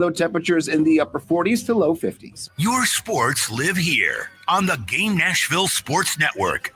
Low temperatures in the upper 40s to low 50s. Your sports live here on the Game Nashville Sports Network.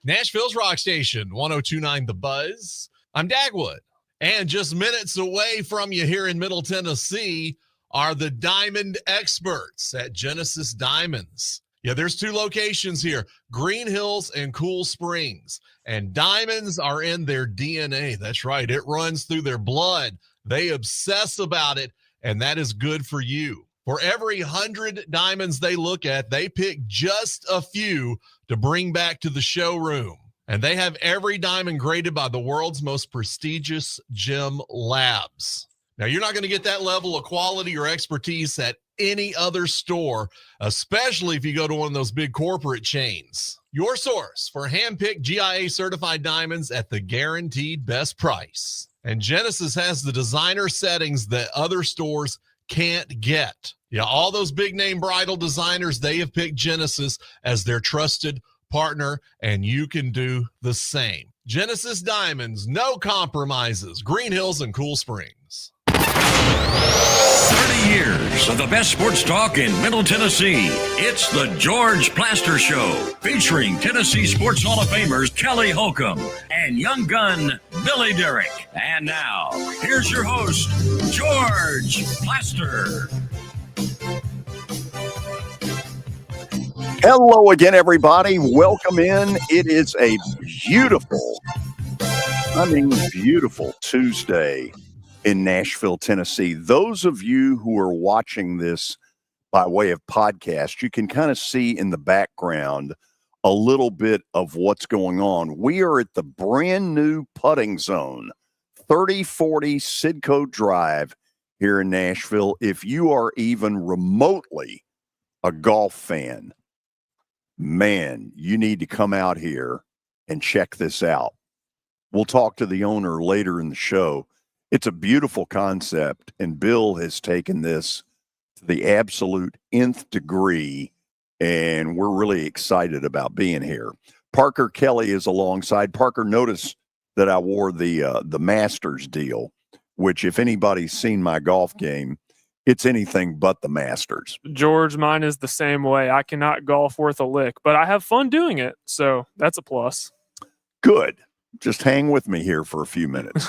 Nashville's Rock Station, 102.9 The Buzz. I'm Dagwood. And just minutes away from you here in Middle Tennessee are the diamond experts at Genesis Diamonds. Yeah, there's two locations here, Green Hills and Cool Springs. And diamonds are in their DNA. That's right. It runs through their blood. They obsess about it, and that is good for you. For every 100 diamonds they look at, they pick just a few to bring back to the showroom. And they have every diamond graded by the world's most prestigious gem labs. Now, you're not going to get that level of quality or expertise at any other store, especially if you go to one of those big corporate chains. Your source for hand-picked GIA-certified diamonds at the guaranteed best price. And Genesis has the designer settings that other stores can't get. Yeah, all those big-name bridal designers, they have picked Genesis as their trusted partner, and you can do the same. Genesis Diamonds, no compromises. Green Hills and Cool Springs. 30 years of the best sports talk in Middle Tennessee. It's the George Plaster Show, featuring Tennessee Sports Hall of Famers Kelly Holcomb and young gun Billy Derrick. And now, here's your host, George Plaster. Hello again, everybody. Welcome in. It is a beautiful Tuesday in Nashville, Tennessee. Those of you who are watching this by way of podcast, you can kind of see in the background a little bit of what's going on. We are at the brand new putting zone, 3040 Sidco Drive here in Nashville. If you are even remotely a golf fan, man, you need to come out here and check this out. We'll talk to the owner later in the show. It's a beautiful concept, and Bill has taken this to the absolute nth degree, and we're really excited about being here. Parker Kelly is alongside. Parker, notice that I wore the Masters deal, which if anybody's seen my golf game, it's anything but the Masters. George, mine is the same way. I cannot golf worth a lick, but I have fun doing it, so that's a plus. Good. Just hang with me here for a few minutes.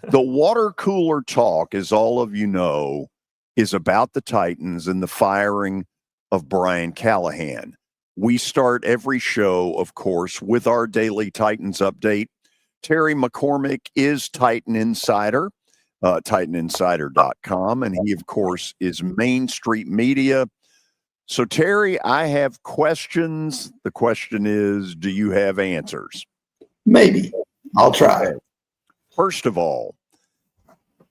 The water cooler talk, as all of you know, is about the Titans and the firing of Brian Callahan. We start every show, of course, with our daily Titans update. Terry McCormick is Titan Insider, TitanInsider.com, and he, of course, is Main Street Media. So, Terry, I have questions. The question is, do you have answers? Maybe. I'll try. Okay. First of all,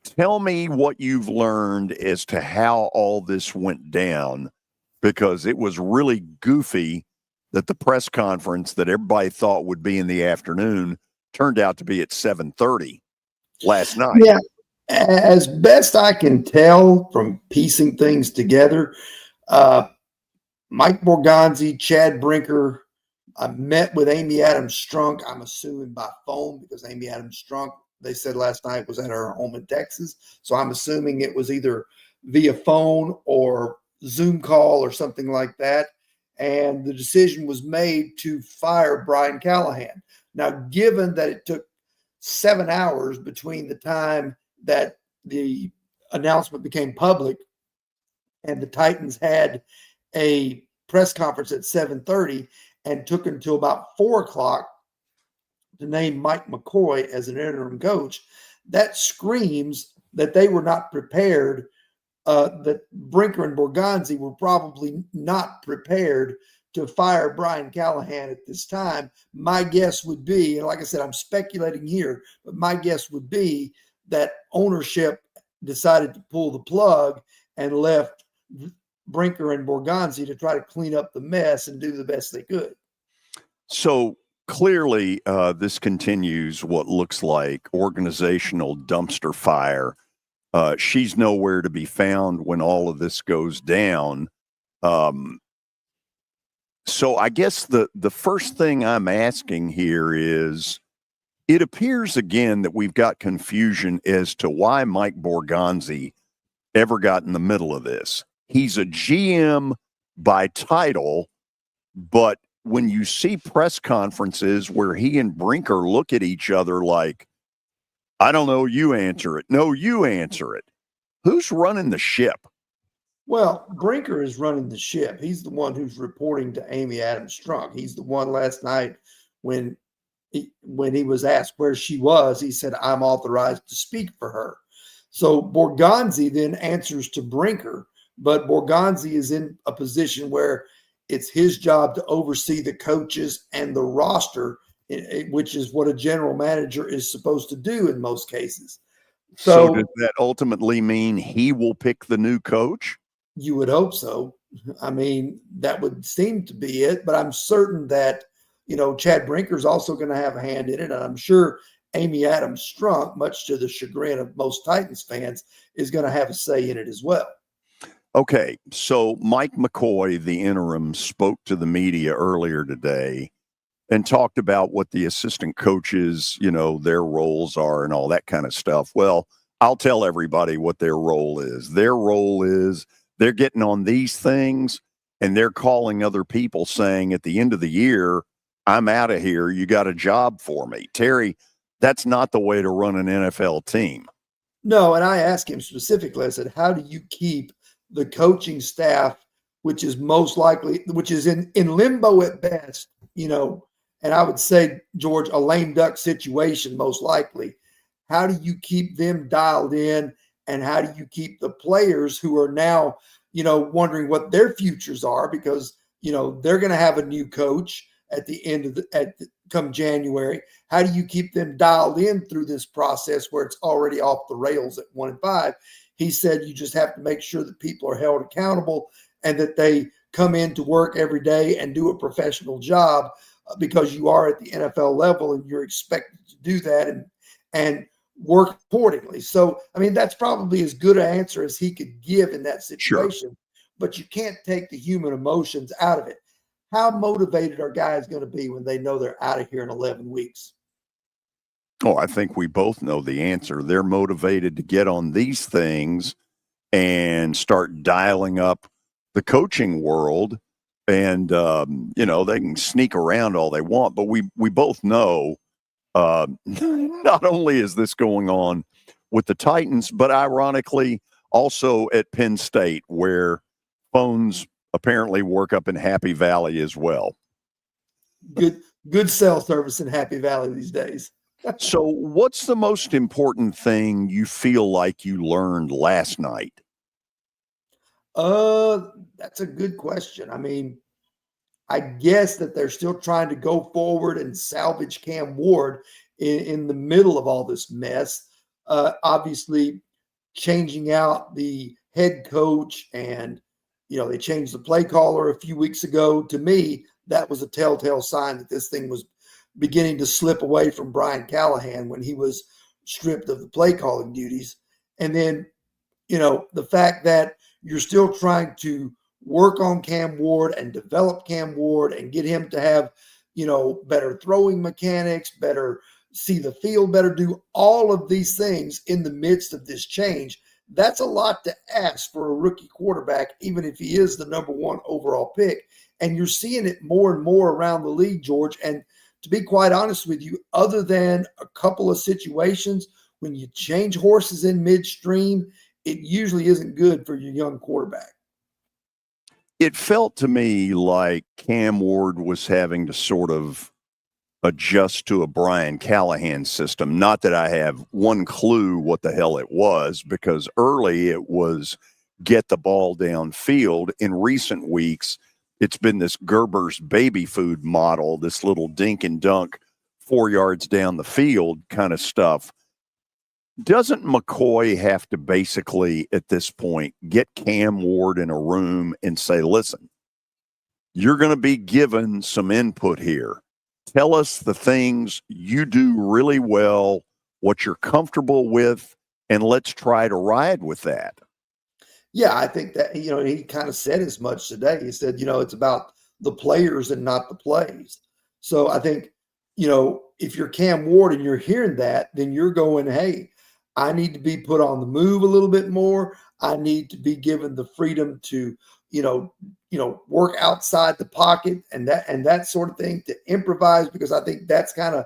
tell me what you've learned as to how all this went down, because it was really goofy that the press conference that everybody thought would be in the afternoon turned out to be at 7:30 last night. Yeah, as best I can tell from piecing things together, Mike Borgonzi, Chad Brinker, I met with Amy Adams Strunk, I'm assuming by phone, because Amy Adams Strunk, they said last night, was at her home in Texas. So I'm assuming it was either via phone or Zoom call or something like that. And the decision was made to fire Brian Callahan. Now, given that it took 7 hours between the time that the announcement became public and the Titans had a press conference at 7:30, and took until about 4 o'clock to name Mike McCoy as an interim coach, that screams that they were not prepared, that Brinker and Borgonzi were probably not prepared to fire Brian Callahan at this time. My guess would be, and like I said, I'm speculating here, but my guess would be that ownership decided to pull the plug and left Brinker and Borgonzi to try to clean up the mess and do the best they could. So clearly, this continues what looks like organizational dumpster fire. She's nowhere to be found when all of this goes down. So I guess the first thing I'm asking here is, it appears again that we've got confusion as to why Mike Borgonzi ever got in the middle of this. He's a GM by title, but when you see press conferences where he and Brinker look at each other like, I don't know, you answer it. No, you answer it. Who's running the ship? Well, Brinker is running the ship. He's the one who's reporting to Amy Adams Strunk. He's the one last night when he was asked where she was, he said, I'm authorized to speak for her. So Borgonzi then answers to Brinker, but Borgonzi is in a position where it's his job to oversee the coaches and the roster, which is what a general manager is supposed to do in most cases. So does that ultimately mean he will pick the new coach? You would hope so. I mean, that would seem to be it, but I'm certain that, Chad Brinker's also going to have a hand in it. And I'm sure Amy Adams Strunk, much to the chagrin of most Titans fans, is going to have a say in it as well. Okay, so Mike McCoy, the interim, spoke to the media earlier today and talked about what the assistant coaches, their roles are and all that kind of stuff. Well, I'll tell everybody what their role is. Their role is they're getting on these things and they're calling other people saying at the end of the year, I'm out of here. You got a job for me. Terry, that's not the way to run an NFL team. No, and I asked him specifically, I said, how do you keep the coaching staff, which is in limbo at best, and I would say, George, a lame duck situation, most likely. How do you keep them dialed in? And how do you keep the players who are now, wondering what their futures are because, they're going to have a new coach at the end of come January. How do you keep them dialed in through this process where it's already off the rails at 1-5? He said you just have to make sure that people are held accountable and that they come in to work every day and do a professional job because you are at the NFL level and you're expected to do that and work accordingly. So, I mean, that's probably as good an answer as he could give in that situation, sure. But you can't take the human emotions out of it. How motivated are guys going to be when they know they're out of here in 11 weeks? Oh, I think we both know the answer. They're motivated to get on these things and start dialing up the coaching world. And, they can sneak around all they want, but we both know not only is this going on with the Titans, but ironically also at Penn State, where phones apparently work up in Happy Valley as well. Good cell service in Happy Valley these days. So what's the most important thing you feel like you learned last night? That's a good question. I mean, I guess that they're still trying to go forward and salvage Cam Ward in the middle of all this mess. Obviously, changing out the head coach and, they changed the play caller a few weeks ago. To me, that was a telltale sign that this thing was beginning to slip away from Brian Callahan when he was stripped of the play calling duties. And then, the fact that you're still trying to work on Cam Ward and develop Cam Ward and get him to have, better throwing mechanics, better see the field, better do all of these things in the midst of this change. That's a lot to ask for a rookie quarterback, even if he is the number one overall pick. And you're seeing it more and more around the league, George. And to be quite honest with you, other than a couple of situations, when you change horses in midstream, it usually isn't good for your young quarterback. It felt to me like Cam Ward was having to sort of adjust to a Brian Callahan system. Not that I have one clue what the hell it was, because early it was get the ball downfield. In recent weeks, it's been this Gerber's baby food model, this little dink and dunk 4 yards down the field kind of stuff. Doesn't McCoy have to basically, at this point, get Cam Ward in a room and say, listen, you're going to be given some input here. Tell us the things you do really well, what you're comfortable with, and let's try to ride with that. Yeah, I think that, he kind of said as much today. He said, it's about the players and not the plays. So I think, if you're Cam Ward and you're hearing that, then you're going, hey, I need to be put on the move a little bit more. I need to be given the freedom to, work outside the pocket and that sort of thing, to improvise, because I think that's kind of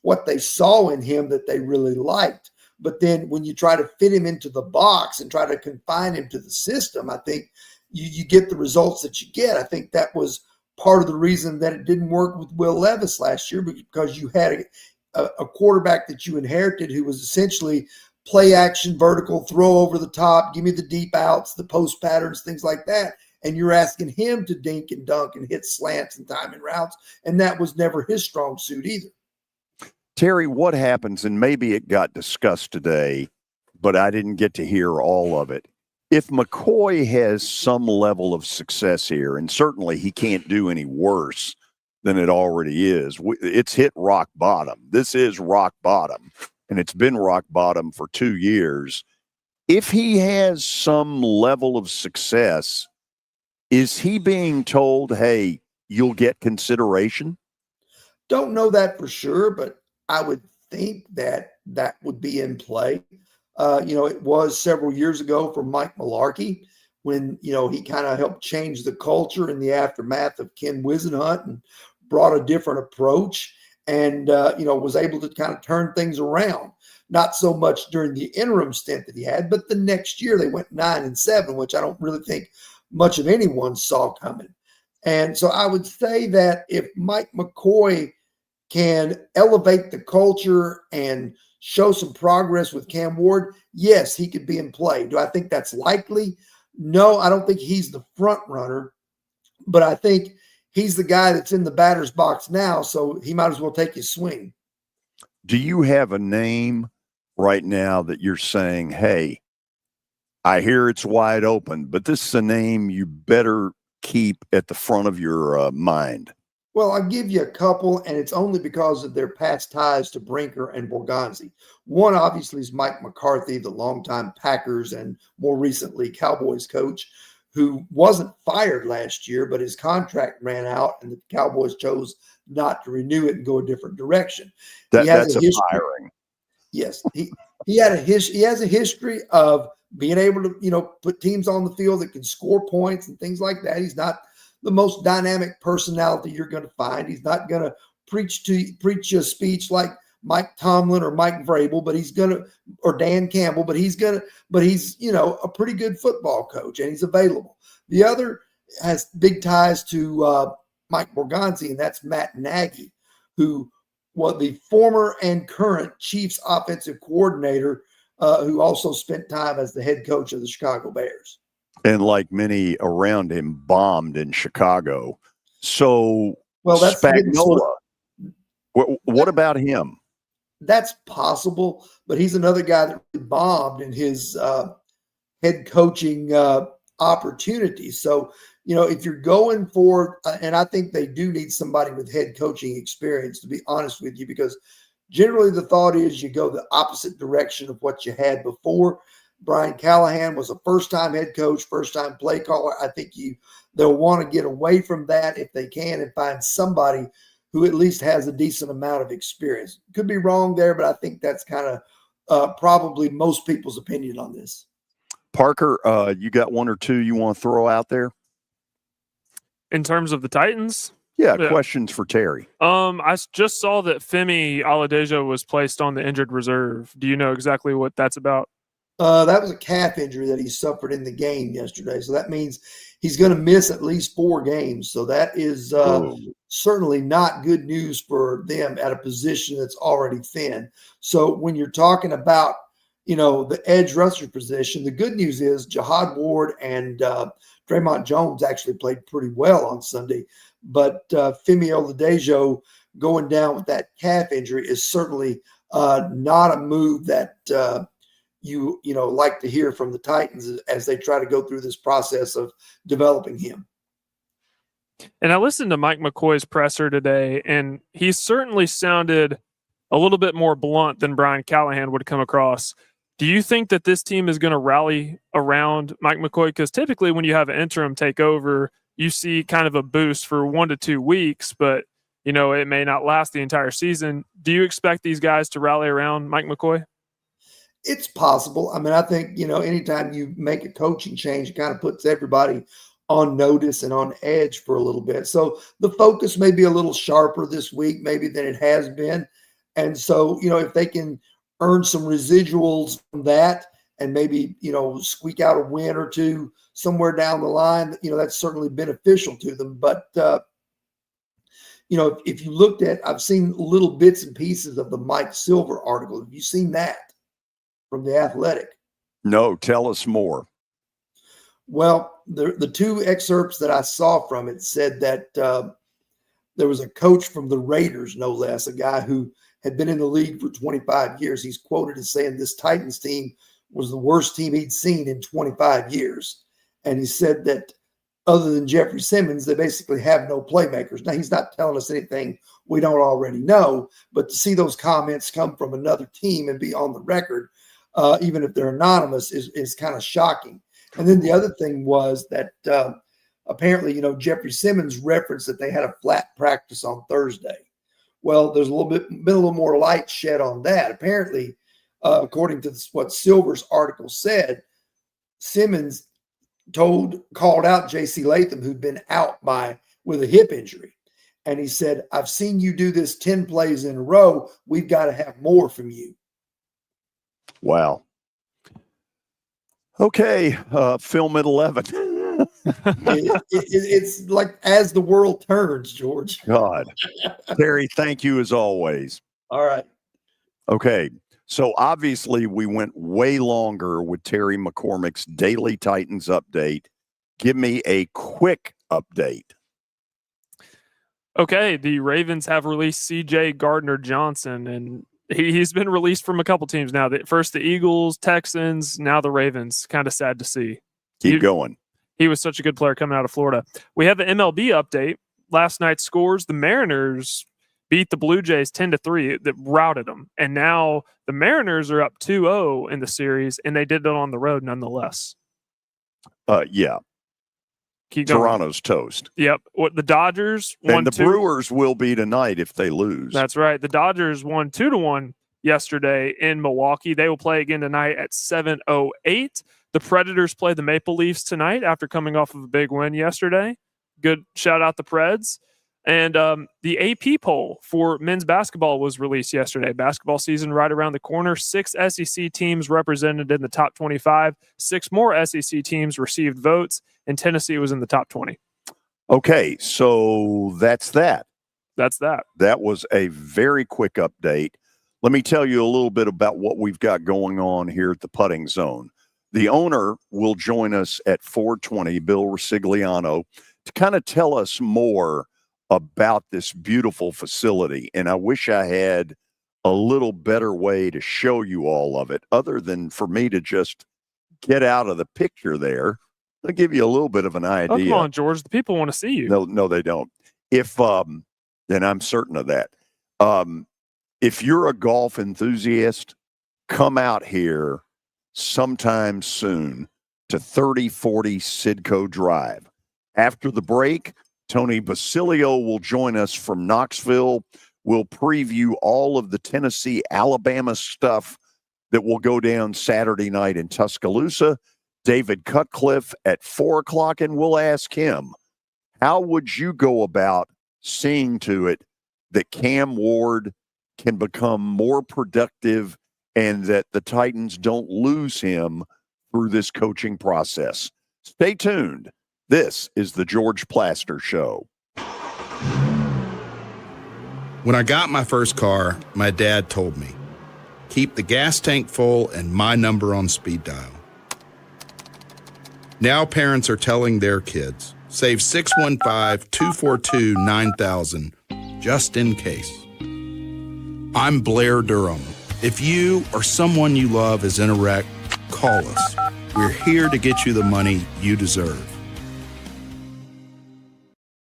what they saw in him that they really liked. But then when you try to fit him into the box and try to confine him to the system, I think you get the results that you get. I think that was part of the reason that it didn't work with Will Levis last year, because you had a quarterback that you inherited who was essentially play action, vertical, throw over the top, give me the deep outs, the post patterns, things like that. And you're asking him to dink and dunk and hit slants and timing routes. And that was never his strong suit either. Terry, what happens, and maybe it got discussed today, but I didn't get to hear all of it. If McCoy has some level of success here, and certainly he can't do any worse than it already is, it's hit rock bottom. This is rock bottom, and it's been rock bottom for 2 years. If he has some level of success, is he being told, hey, you'll get consideration? Don't know that for sure, but I would think that would be in play. It was several years ago for Mike Mularkey when, he kind of helped change the culture in the aftermath of Ken Wisenhunt and brought a different approach and, was able to kind of turn things around. Not so much during the interim stint that he had, but the next year they went 9-7, which I don't really think much of anyone saw coming. And so I would say that if Mike McCoy can elevate the culture and show some progress with Cam Ward, yes, he could be in play. Do I think that's likely? No, I don't think he's the front runner, but I think he's the guy that's in the batter's box now, so he might as well take his swing. Do you have a name right now that you're saying, hey, I hear it's wide open, but this is a name you better keep at the front of your mind? Well, I'll give you a couple, and it's only because of their past ties to Brinker and Borgonzi. One, obviously, is Mike McCarthy, the longtime Packers and more recently Cowboys coach, who wasn't fired last year, but his contract ran out, and the Cowboys chose not to renew it and go a different direction. That's a firing. Yes, he has a history of being able to put teams on the field that can score points and things like that. He's not the most dynamic personality you're going to find. He's not going to preach a speech like Mike Tomlin or Mike Vrabel, or Dan Campbell, but he's a pretty good football coach, and he's available. The other has big ties to Mike Borgonzi, and that's Matt Nagy, who was the former and current Chiefs offensive coordinator, who also spent time as the head coach of the Chicago Bears. And like many around him, bombed in Chicago. So, that's Spagnuolo, what about him? That's possible, but he's another guy that bombed in his head coaching opportunity. So, if you're going for, and I think they do need somebody with head coaching experience, to be honest with you, because generally the thought is you go the opposite direction of what you had before. Brian Callahan was a first-time head coach, first-time play caller. I think they'll want to get away from that if they can and find somebody who at least has a decent amount of experience. Could be wrong there, but I think that's kind of probably most people's opinion on this. Parker, you got one or two you want to throw out there? In terms of the Titans? Yeah, questions for Terry. I just saw that Femi Aladejo was placed on the injured reserve. Do you know exactly what that's about? That was a calf injury that he suffered in the game yesterday. So that means he's going to miss at least 4 games. So that is certainly not good news for them at a position that's already thin. So when you're talking about, the edge rusher position, the good news is Jihad Ward and Draymond Jones actually played pretty well on Sunday. But Femi Oladejo going down with that calf injury is certainly not a move that you like to hear from the Titans as they try to go through this process of developing him. And I listened to Mike McCoy's presser today, and he certainly sounded a little bit more blunt than Brian Callahan would come across. Do you think that this team is going to rally around Mike McCoy? Because typically when you have an interim take over, you see kind of a boost for 1 to 2 weeks, but it may not last the entire season. Do you expect these guys to rally around Mike McCoy? It's possible. I mean, I think, anytime you make a coaching change, it kind of puts everybody on notice and on edge for a little bit. So the focus may be a little sharper this week, maybe than it has been. And so, if they can earn some residuals from that and maybe, squeak out a win or two somewhere down the line, that's certainly beneficial to them. But, if you looked at, I've seen little bits and pieces of the Mike Silver article. Have you seen that from The Athletic? No, tell us more. Well, the two excerpts that I saw from it said that there was a coach from the Raiders, no less, a guy who had been in the league for 25 years. He's quoted as saying this Titans team was the worst team he'd seen in 25 years. And he said that other than Jeffrey Simmons, they basically have no playmakers. Now, he's not telling us anything we don't already know, but to see those comments come from another team and be on the record, even if they're anonymous, is kind of shocking. And then the other thing was that apparently, Jeffrey Simmons referenced that they had a flat practice on Thursday. Well, there's been a little more light shed on that. Apparently, according to what Silver's article said, Simmons called out J.C. Latham, who'd been out with a hip injury. And he said, I've seen you do this 10 plays in a row. We've got to have more from you. Wow. Okay. Film at 11. It's like as the world turns, George. God. Terry, thank you as always. All right. Okay. So obviously we went way longer with Terry McCormick's Daily Titans update. Give me a quick update. Okay, the Ravens have released C.J. Gardner-Johnson, and he's been released from a couple teams now. First the Eagles, Texans, now the Ravens. Kind of sad to see. Keep going. He was such a good player coming out of Florida. We have the MLB update. Last night's scores, the Mariners beat the Blue Jays 10-3. That routed them. And now the Mariners are up 2-0 in the series, and they did it on the road nonetheless. Yeah. Keep going. Toronto's toast. Yep. The Dodgers won and the Brewers will be tonight if they lose. That's right. The Dodgers won 2-1 yesterday in Milwaukee. They will play again tonight at 7:08. The Predators play the Maple Leafs tonight after coming off of a big win yesterday. Good shout out the Preds. And the AP poll for men's basketball was released yesterday. Basketball season right around the corner. 6 SEC teams represented in the top 25. 6 more SEC teams received votes, and Tennessee was in the top 20. Okay, so that's that. That's that. That was a very quick update. Let me tell you a little bit about what we've got going on here at the Putting Zone. The owner will join us at 4:20, Bill Ricligiano, to kind of tell us more about this beautiful facility. And I wish I had a little better way to show you all of it other than for me to just get out of the picture there. I'll give you a little bit of an idea. Oh, come on, George. The people want to see you. No, they don't. And I'm certain of that. If you're a golf enthusiast, come out here sometime soon to 3040 Sidco Drive. After the break, Tony Basilio will join us from Knoxville. We'll preview all of the Tennessee, Alabama stuff that will go down Saturday night in Tuscaloosa. David Cutcliffe at 4 o'clock, and we'll ask him, how would you go about seeing to it that Cam Ward can become more productive and that the Titans don't lose him through this coaching process? Stay tuned. This is the George Plaster Show. When I got my first car, my dad told me, keep the gas tank full and my number on speed dial. Now parents are telling their kids, save 615-242-9000 just in case. I'm Blair Durham. If you or someone you love is in a wreck, call us. We're here to get you the money you deserve.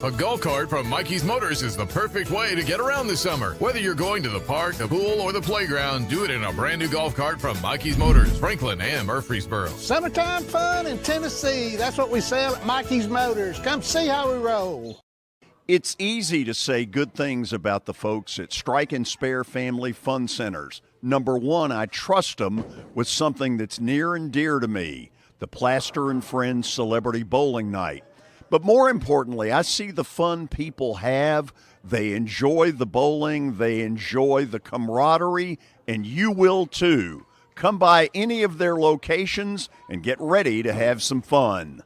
A golf cart from Mikey's Motors is the perfect way to get around this summer. Whether you're going to the park, the pool, or the playground, do it in a brand new golf cart from Mikey's Motors, Franklin and Murfreesboro. Summertime fun in Tennessee. That's what we sell at Mikey's Motors. Come see how we roll. It's easy to say good things about the folks at Strike and Spare Family Fun Centers. Number one, I trust them with something that's near and dear to me, the Plaster and Friends Celebrity Bowling Night. But more importantly, I see the fun people have. They enjoy the bowling. They enjoy the camaraderie, and you will too. Come by any of their locations and get ready to have some fun.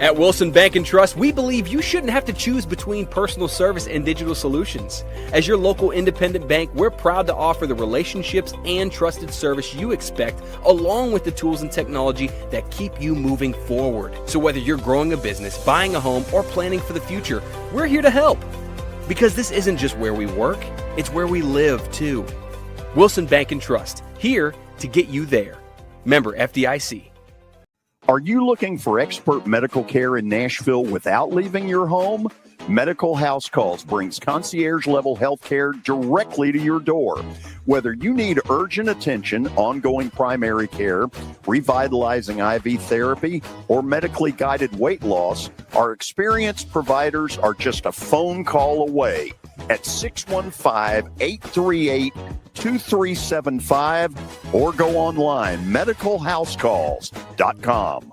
At Wilson Bank and Trust, we believe you shouldn't have to choose between personal service and digital solutions. As your local independent bank, we're proud to offer the relationships and trusted service you expect, along with the tools and technology that keep you moving forward. So whether you're growing a business, buying a home, or planning for the future, we're here to help. Because this isn't just where we work, it's where we live too. Wilson Bank and Trust, here to get you there. Member FDIC. Are you looking for expert medical care in Nashville without leaving your home? Medical House Calls brings concierge-level health care directly to your door. Whether you need urgent attention, ongoing primary care, revitalizing IV therapy, or medically guided weight loss, our experienced providers are just a phone call away at 615-838-2375 or go online, medicalhousecalls.com.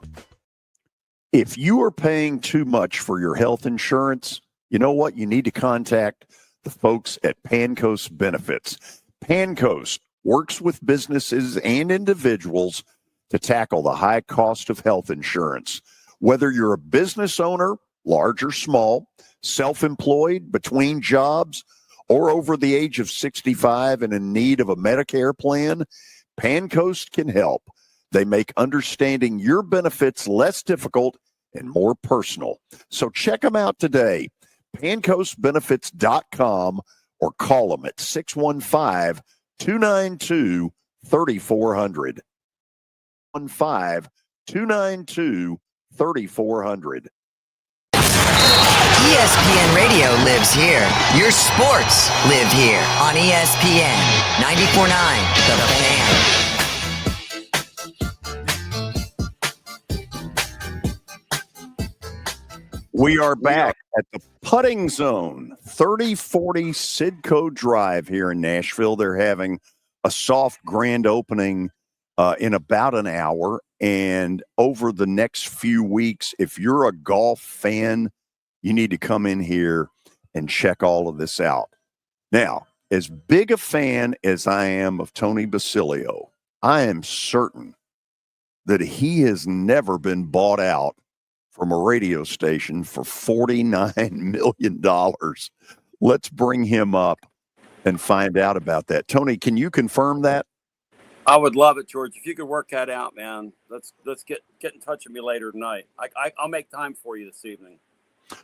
If you are paying too much for your health insurance, you know what? You need to contact the folks at Pancoast Benefits. Pancoast works with businesses and individuals to tackle the high cost of health insurance. Whether you're a business owner, large or small, self-employed, between jobs, or over the age of 65 and in need of a Medicare plan, Pancoast can help. They make understanding your benefits less difficult and more personal. So check them out today, pancoastbenefits.com, or call them at 615-292-3400. 615-292-3400. ESPN Radio lives here. Your sports live here on ESPN 94.9 The Fan. We are back at the Putting Zone, 3040 Sidco Drive here in Nashville. They're having a soft grand opening in about an hour. And over the next few weeks, if you're a golf fan, you need to come in here and check all of this out. Now, as big a fan as I am of Tony Basilio, I am certain that he has never been bought out from a radio station for $49 million. Let's bring him up and find out about that. Tony, can you confirm that? I would love it, George. If you could work that out, man, let's get in touch with me later tonight. I'll make time for you this evening.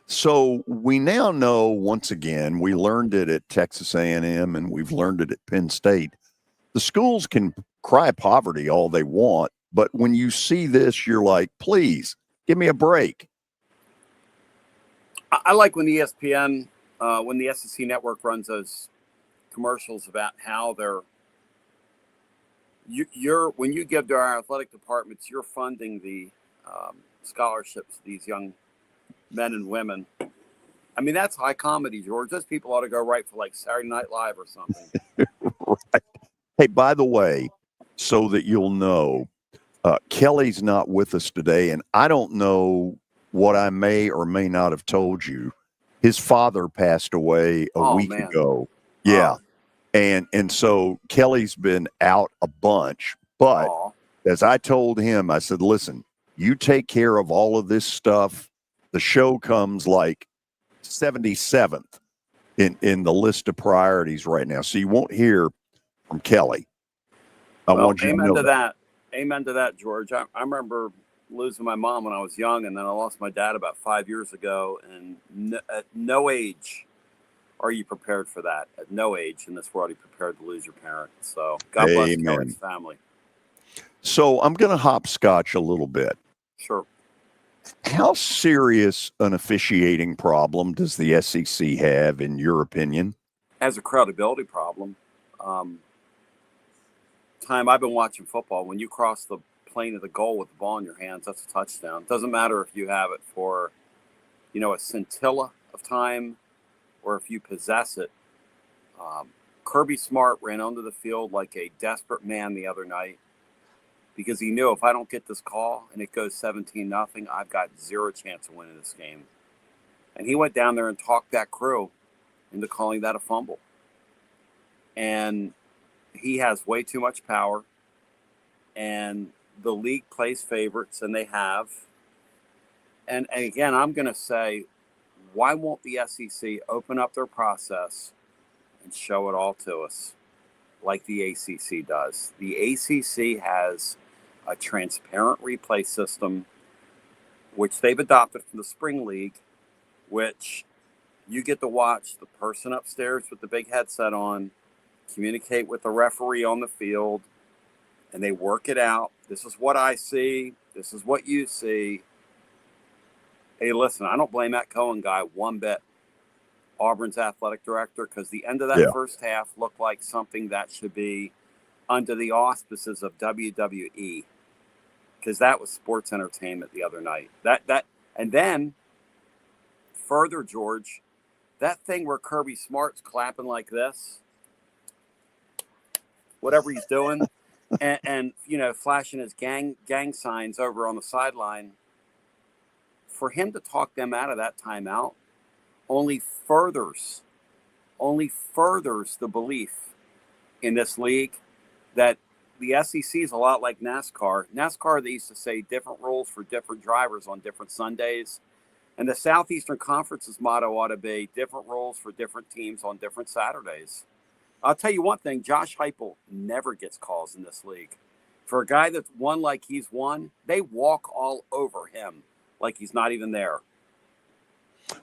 So we now know, once again, we learned it at Texas A&M and we've learned it at Penn State. The schools can cry poverty all they want, but when you see this, you're like, please, give me a break. I like when the ESPN, when the SEC network runs those commercials about how when you give to our athletic departments, you're funding the scholarships of these young men and women. I mean, that's high comedy, George. Those people ought to go right for like Saturday Night Live or something. Right. Hey, by the way, so that you'll know, Kelly's not with us today, and I don't know what I may or may not have told you. His father passed away a week ago. Yeah. And so Kelly's been out a bunch, but as I told him, I said, listen, you take care of all of this stuff. The show comes like 77th in the list of priorities right now. So you won't hear from Kelly. I want you to know that. Amen to that, George. I remember losing my mom when I was young, and then I lost my dad about 5 years ago. And at no age are you prepared for that. At no age in this world are you prepared to lose your parent. So God bless Kelly's family. So I'm going to hopscotch a little bit. Sure. How serious an officiating problem does the SEC have, in your opinion? Has a credibility problem. Time I've been watching football, when you cross the plane of the goal with the ball in your hands, that's a touchdown. It doesn't matter if you have it for, a scintilla of time or if you possess it. Kirby Smart ran onto the field like a desperate man the other night because he knew if I don't get this call and it goes 17-0, I've got zero chance of winning this game. And he went down there and talked that crew into calling that a fumble. And he has way too much power. And the league plays favorites, and they have. And again, I'm going to say, why won't the SEC open up their process and show it all to us like the ACC does? The ACC has a transparent replay system, which they've adopted from the Spring League, which you get to watch the person upstairs with the big headset on communicate with the referee on the field, and they work it out. This is what I see. This is what you see. Hey, listen, I don't blame that Cohen guy one bit, Auburn's athletic director, because the end of that first half looked like something that should be under the auspices of WWE, because that was sports entertainment the other night. And then further, George, that thing where Kirby Smart's clapping like this, whatever he's doing, and flashing his gang signs over on the sideline, for him to talk them out of that timeout only furthers the belief in this league that the SEC is a lot like NASCAR. NASCAR, they used to say different rules for different drivers on different Sundays. And the Southeastern Conference's motto ought to be different rules for different teams on different Saturdays. I'll tell you one thing, Josh Heupel never gets calls in this league. For a guy that's won like he's won, they walk all over him like he's not even there.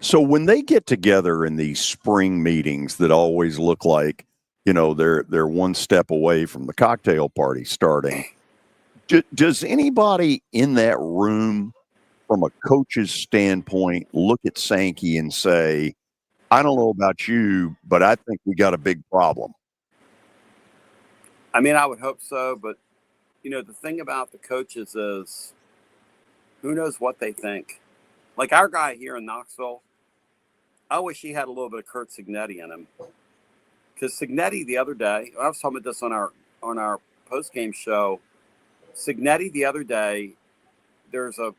So when they get together in these spring meetings that always look like, they're one step away from the cocktail party starting, does anybody in that room from a coach's standpoint look at Sankey and say, I don't know about you, but I think we got a big problem? I mean, I would hope so, but the thing about the coaches is who knows what they think. Like our guy here in Knoxville, I wish he had a little bit of Curt Cignetti in him. Because Cignetti the other day, I was talking about this on our post-game show. Cignetti the other day, there's a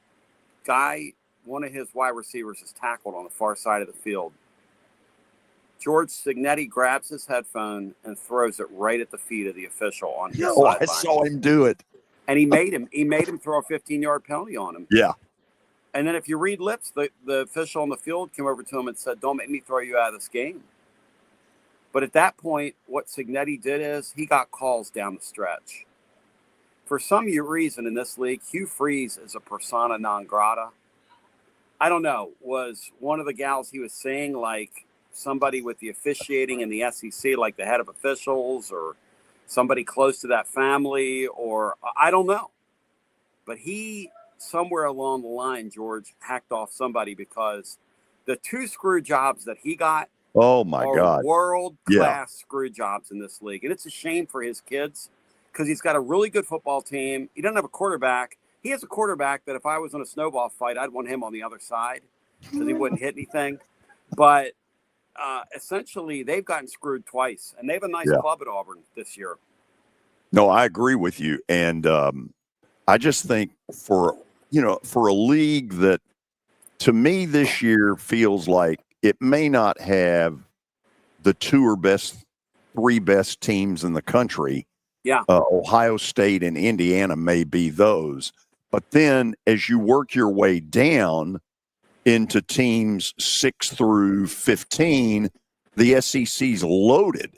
guy, one of his wide receivers is tackled on the far side of the field. George Cignetti grabs his headphone and throws it right at the feet of the official on his sideline. I saw him do it. And he made him throw a 15-yard penalty on him. Yeah. And then if you read lips, the official on the field came over to him and said, don't make me throw you out of this game. But at that point, what Cignetti did is he got calls down the stretch. For some reason in this league, Hugh Freeze is a persona non grata. I don't know. Was one of the gals he was saying like somebody with the officiating in the SEC, like the head of officials or somebody close to that family, or I don't know. But he, somewhere along the line, George, hacked off somebody because the two screw jobs that he got are world-class screw jobs in this league. And it's a shame for his kids because he's got a really good football team. He doesn't have a quarterback. He has a quarterback that if I was in a snowball fight, I'd want him on the other side because he wouldn't hit anything. But essentially, they've gotten screwed twice, and they have a nice club at Auburn this year. No, I agree with you. And I just think for a league that, to me, this year feels like it may not have the three best teams in the country. Yeah. Ohio State and Indiana may be those. But then as you work your way down into teams 6 through 15, the SEC's loaded.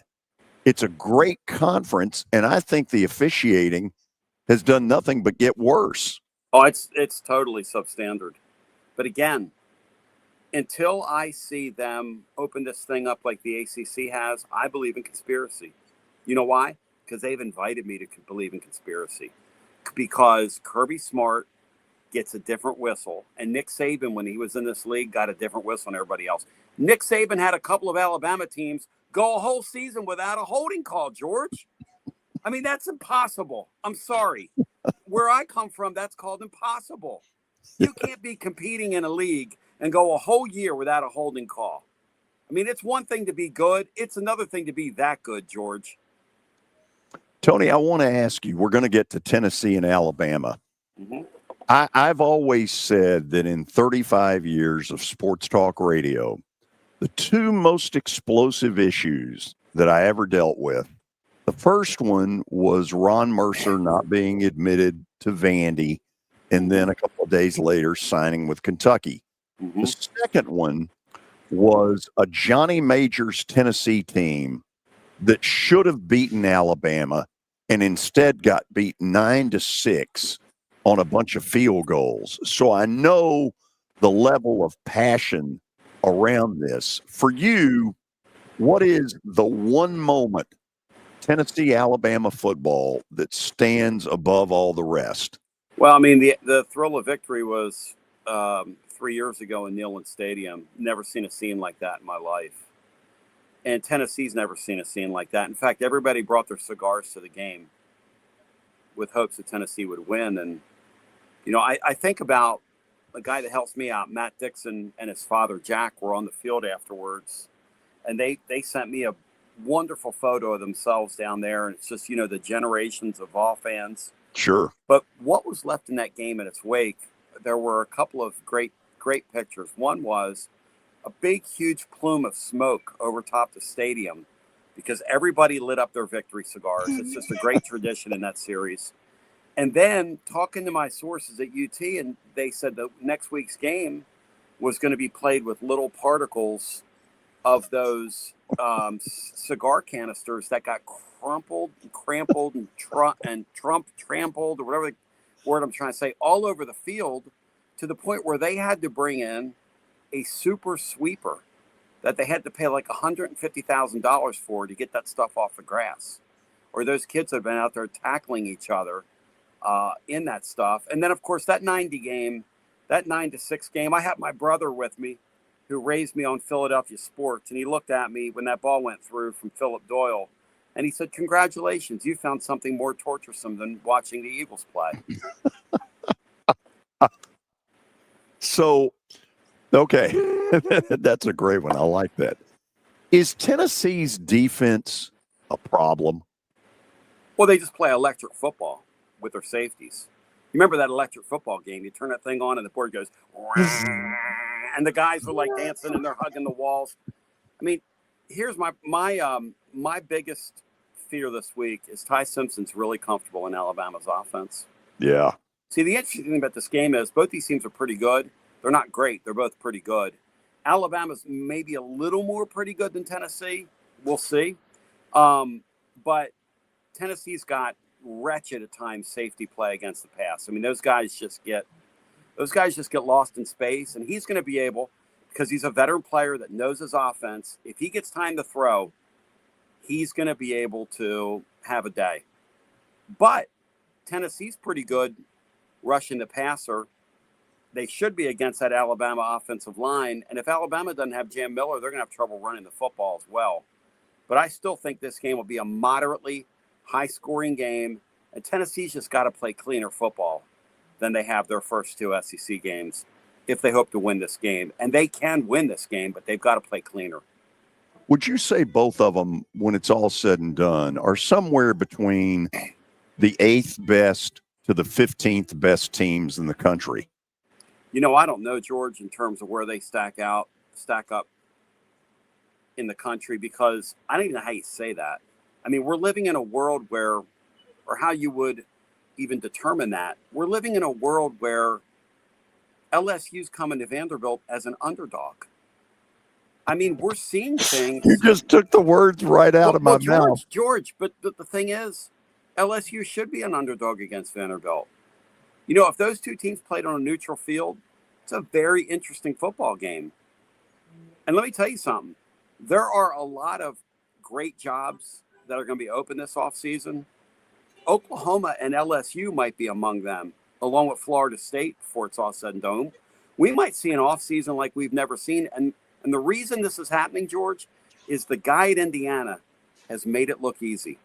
It's a great conference, and I think the officiating has done nothing but get worse. Oh, it's totally substandard. But again, until I see them open this thing up like the ACC has, I believe in conspiracy. You know why? Because they've invited me to believe in conspiracy. Because Kirby Smart gets a different whistle. And Nick Saban, when he was in this league, got a different whistle than everybody else. Nick Saban had a couple of Alabama teams go a whole season without a holding call, George. I mean, that's impossible. I'm sorry. Where I come from, that's called impossible. You can't be competing in a league and go a whole year without a holding call. I mean, it's one thing to be good. It's another thing to be that good, George. Tony, I want to ask you, we're going to get to Tennessee and Alabama. Mm-hmm. I've always said that in 35 years of sports talk radio, the two most explosive issues that I ever dealt with, the first one was Ron Mercer not being admitted to Vandy, and then a couple of days later signing with Kentucky. Mm-hmm. The second one was a Johnny Majors Tennessee team that should have beaten Alabama and instead got beat 9-6 on a bunch of field goals. So I know the level of passion around this. For you, what is the one moment Tennessee Alabama football that stands above all the rest? Well, I mean, the thrill of victory was 3 years ago in Neyland Stadium. Never seen a scene like that in my life. And Tennessee's never seen a scene like that. In fact, everybody brought their cigars to the game with hopes that Tennessee would win. And, you know, I think about a guy that helps me out, Matt Dixon, and his father, Jack, were on the field afterwards. And they sent me a wonderful photo of themselves down there. And it's just, you know, the generations of all fans. Sure. But what was left in that game in its wake, there were a couple of great pictures. One was a big, huge plume of smoke over top the stadium because everybody lit up their victory cigars. It's just a great tradition in that series. And then talking to my sources at UT, and they said that next week's game was going to be played with little particles of those cigar canisters that got crumpled and crampled and trampled, or whatever the word I'm trying to say, all over the field, to the point where they had to bring in a super sweeper that they had to pay like $150,000 for to get that stuff off the grass. Or those kids had been out there tackling each other in that stuff. And then, of course, that 9-6 game, I had my brother with me who raised me on Philadelphia sports. And he looked at me when that ball went through from Philip Doyle. And he said, "Congratulations, you found something more torturesome than watching the Eagles play." So, okay, that's a great one. I like that. Is Tennessee's defense a problem? Well, they just play electric football with their safeties. You remember that electric football game? You turn that thing on and the board goes, and the guys are like dancing and they're hugging the walls. I mean, here's my biggest fear this week is Ty Simpson's really comfortable in Alabama's offense. Yeah. See, the interesting thing about this game is both these teams are pretty good. They're not great. They're both pretty good. Alabama's maybe a little more pretty good than Tennessee. We'll see. But Tennessee's got wretched at times safety play against the pass. I mean, those guys just get lost in space, and he's going to be able, because he's a veteran player that knows his offense, if he gets time to throw, he's going to be able to have a day. But Tennessee's pretty good rushing the passer. They should be against that Alabama offensive line. And if Alabama doesn't have Jam Miller, they're going to have trouble running the football as well. But I still think this game will be a moderately high-scoring game. And Tennessee's just got to play cleaner football than they have their first two SEC games if they hope to win this game. And they can win this game, but they've got to play cleaner. Would you say both of them, when it's all said and done, are somewhere between the 8th best to the 15th best teams in the country? You know, I don't know, George, in terms of where they stack up in the country, because I don't even know how you say that. I mean, we're living in a world where, or how you would even determine that, we're living in a world where LSU's coming to Vanderbilt as an underdog. I mean, we're seeing things. You just took the words right out of my mouth. George, but the thing is, LSU should be an underdog against Vanderbilt. You know, if those two teams played on a neutral field, it's a very interesting football game. And let me tell you something. There are a lot of great jobs that are going to be open this offseason. Oklahoma and LSU might be among them, along with Florida State before it's all said and done. We might see an offseason like we've never seen. And the reason this is happening, George, is the guy at Indiana has made it look easy.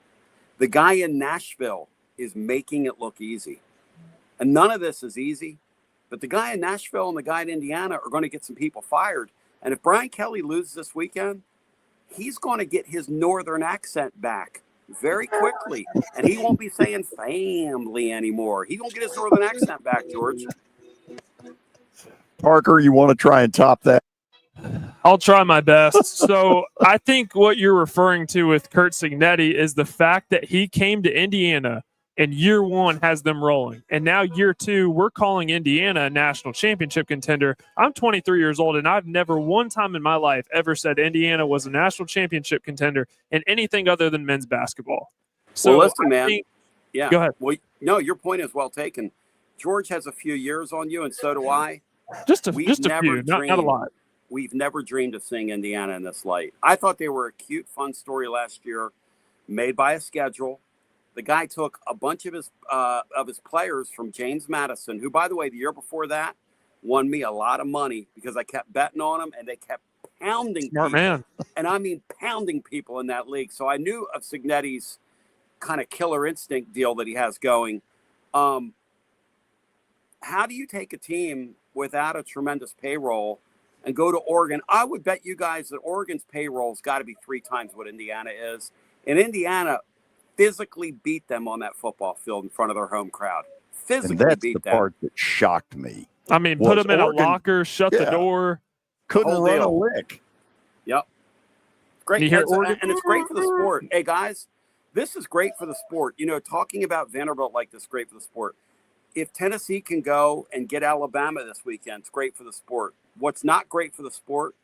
The guy in Nashville is making it look easy. And none of this is easy. But the guy in Nashville and the guy in Indiana are going to get some people fired And if Brian Kelly loses this weekend, he's going to get his northern accent back very quickly. And he won't be saying family anymore. He's going to get his northern accent back, George. Parker, you want to try and top that? I'll try my best. So I think what you're referring to with Curt Cignetti is the fact that he came to Indiana and year one has them rolling. And now year two, we're calling Indiana a national championship contender. I'm 23 years old, and I've never one time in my life ever said Indiana was a national championship contender in anything other than men's basketball. So well, listen, man. Yeah. Go ahead. Well, no, your point is well taken. George has a few years on you, and so do I. Just a few, not a lot. We've never dreamed of seeing Indiana in this light. I thought they were a cute, fun story last year, made by a schedule. The guy took a bunch of his players from James Madison, who, by the way, the year before that, won me a lot of money because I kept betting on them, and they kept pounding Smart people. Man. And I mean pounding people in that league. So I knew of Cignetti's kind of killer instinct deal that he has going. How do you take a team without a tremendous payroll and go to Oregon? I would bet you guys that Oregon's payroll's got to be 3 times what Indiana is. And Indiana physically beat them on that football field in front of their home crowd. Physically and that's beat the them. Part that shocked me. I mean, put them in Oregon, a locker, shut the door. Couldn't Whole run deal. a lick. Yep. Great. You hear And it's great for the sport. Hey, guys, this is great for the sport. You know, talking about Vanderbilt like this is great for the sport. If Tennessee can go and get Alabama this weekend, it's great for the sport. What's not great for the sport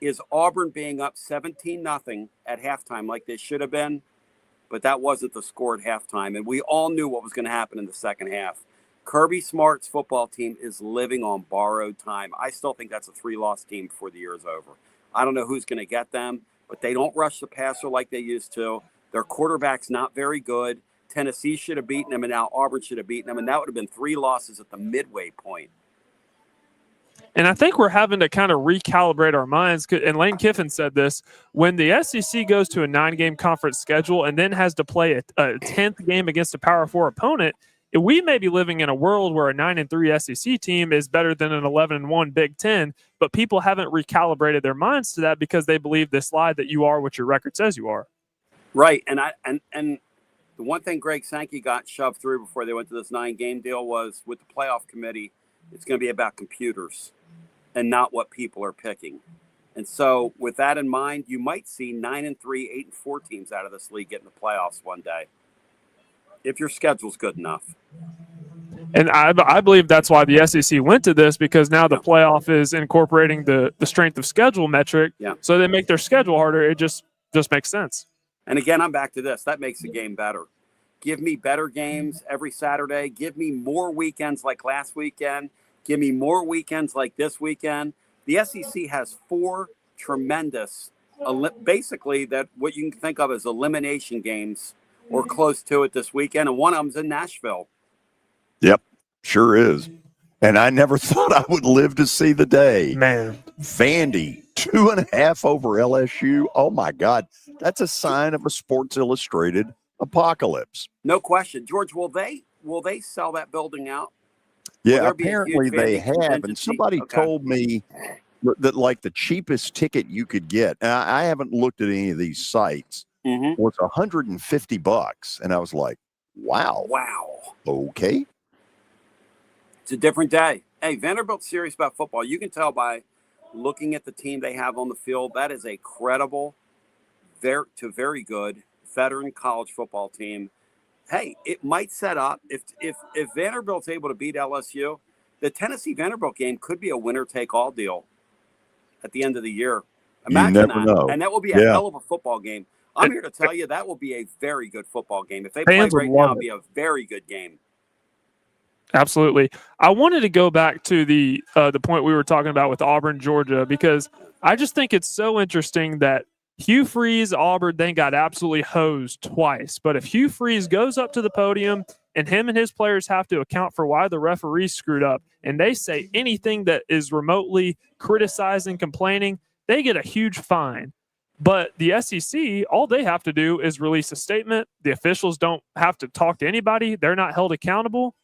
is Auburn being up 17-0 at halftime like they should have been, but that wasn't the score at halftime. And we all knew what was going to happen in the second half. Kirby Smart's football team is living on borrowed time. I still think that's a 3-loss team before the year is over. I don't know who's going to get them, but they don't rush the passer like they used to. Their quarterback's not very good. Tennessee should have beaten them, and now Auburn should have beaten them, and that would have been 3 losses at the midway point. And I think we're having to kind of recalibrate our minds. And Lane Kiffin said this, when the SEC goes to a 9-game conference schedule and then has to play a 10th game against a Power 4 opponent, we may be living in a world where a 9-3 SEC team is better than an 11-1 Big Ten, but people haven't recalibrated their minds to that because they believe this lie that you are what your record says you are. Right, and the one thing Greg Sankey got shoved through before they went to this 9-game deal was with the playoff committee, it's going to be about computers and not what people are picking. And so with that in mind, you might see 9-3, 8-4 teams out of this league get in the playoffs one day, if your schedule's good enough. And I believe that's why the SEC went to this, because now the playoff is incorporating the strength of schedule metric. Yeah. So they make their schedule harder. It just makes sense. And again, I'm back to this. That makes the game better. Give me better games every Saturday. Give me more weekends like last weekend. Give me more weekends like this weekend. The SEC has 4 tremendous, basically that what you can think of as elimination games or close to it this weekend. And one of them's in Nashville. Yep, sure is. And I never thought I would live to see the day. Man. Vandy, 2.5 over LSU. Oh, my God. That's a sign of a Sports Illustrated apocalypse. No question. George, will they sell that building out? Yeah, apparently they have. And somebody told me that like the cheapest ticket you could get, and I haven't looked at any of these sites, was $150. And I was like, wow. Okay. It's a different day. Hey, Vanderbilt's serious about football. You can tell by looking at the team they have on the field. That is a credible, very good veteran college football team. Hey, it might set up if Vanderbilt's able to beat LSU, the Tennessee Vanderbilt game could be a winner-take-all deal at the end of the year. Imagine that, know. And that will be a hell of a football game. I'm here to tell you that will be a very good football game. If they play right now, it'll be a very good game. Absolutely. I wanted to go back to the point we were talking about with Auburn, Georgia, because I just think it's so interesting that Hugh Freeze, Auburn, then got absolutely hosed twice. But if Hugh Freeze goes up to the podium and him and his players have to account for why the referee screwed up, and they say anything that is remotely criticizing, complaining, they get a huge fine. But the SEC, all they have to do is release a statement. The officials don't have to talk to anybody. They're not held accountable.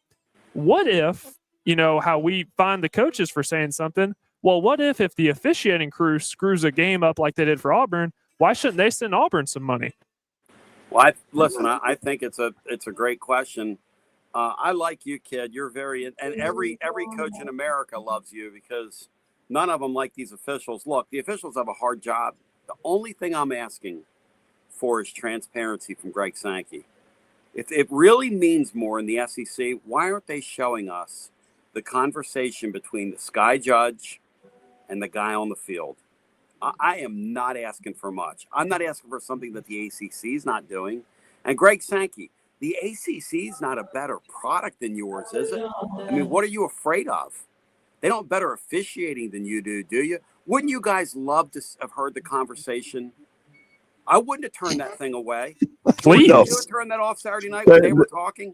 What if, how we find the coaches for saying something? Well, what if the officiating crew screws a game up like they did for Auburn? Why shouldn't they send Auburn some money? Well, I think it's a great question. I like you, kid. You're and every coach in America loves you because none of them like these officials. Look, the officials have a hard job. The only thing I'm asking for is transparency from Greg Sankey. If it really means more in the SEC, why aren't they showing us the conversation between the sky judge and the guy on the field? I am not asking for much. I'm not asking for something that the ACC is not doing. And Greg Sankey, the ACC is not a better product than yours, is it? I mean, what are you afraid of? They don't better officiating than you do you? Wouldn't you guys love to have heard the conversation? I wouldn't have turned that thing away. Please. You would have turned that off Saturday night when they were talking.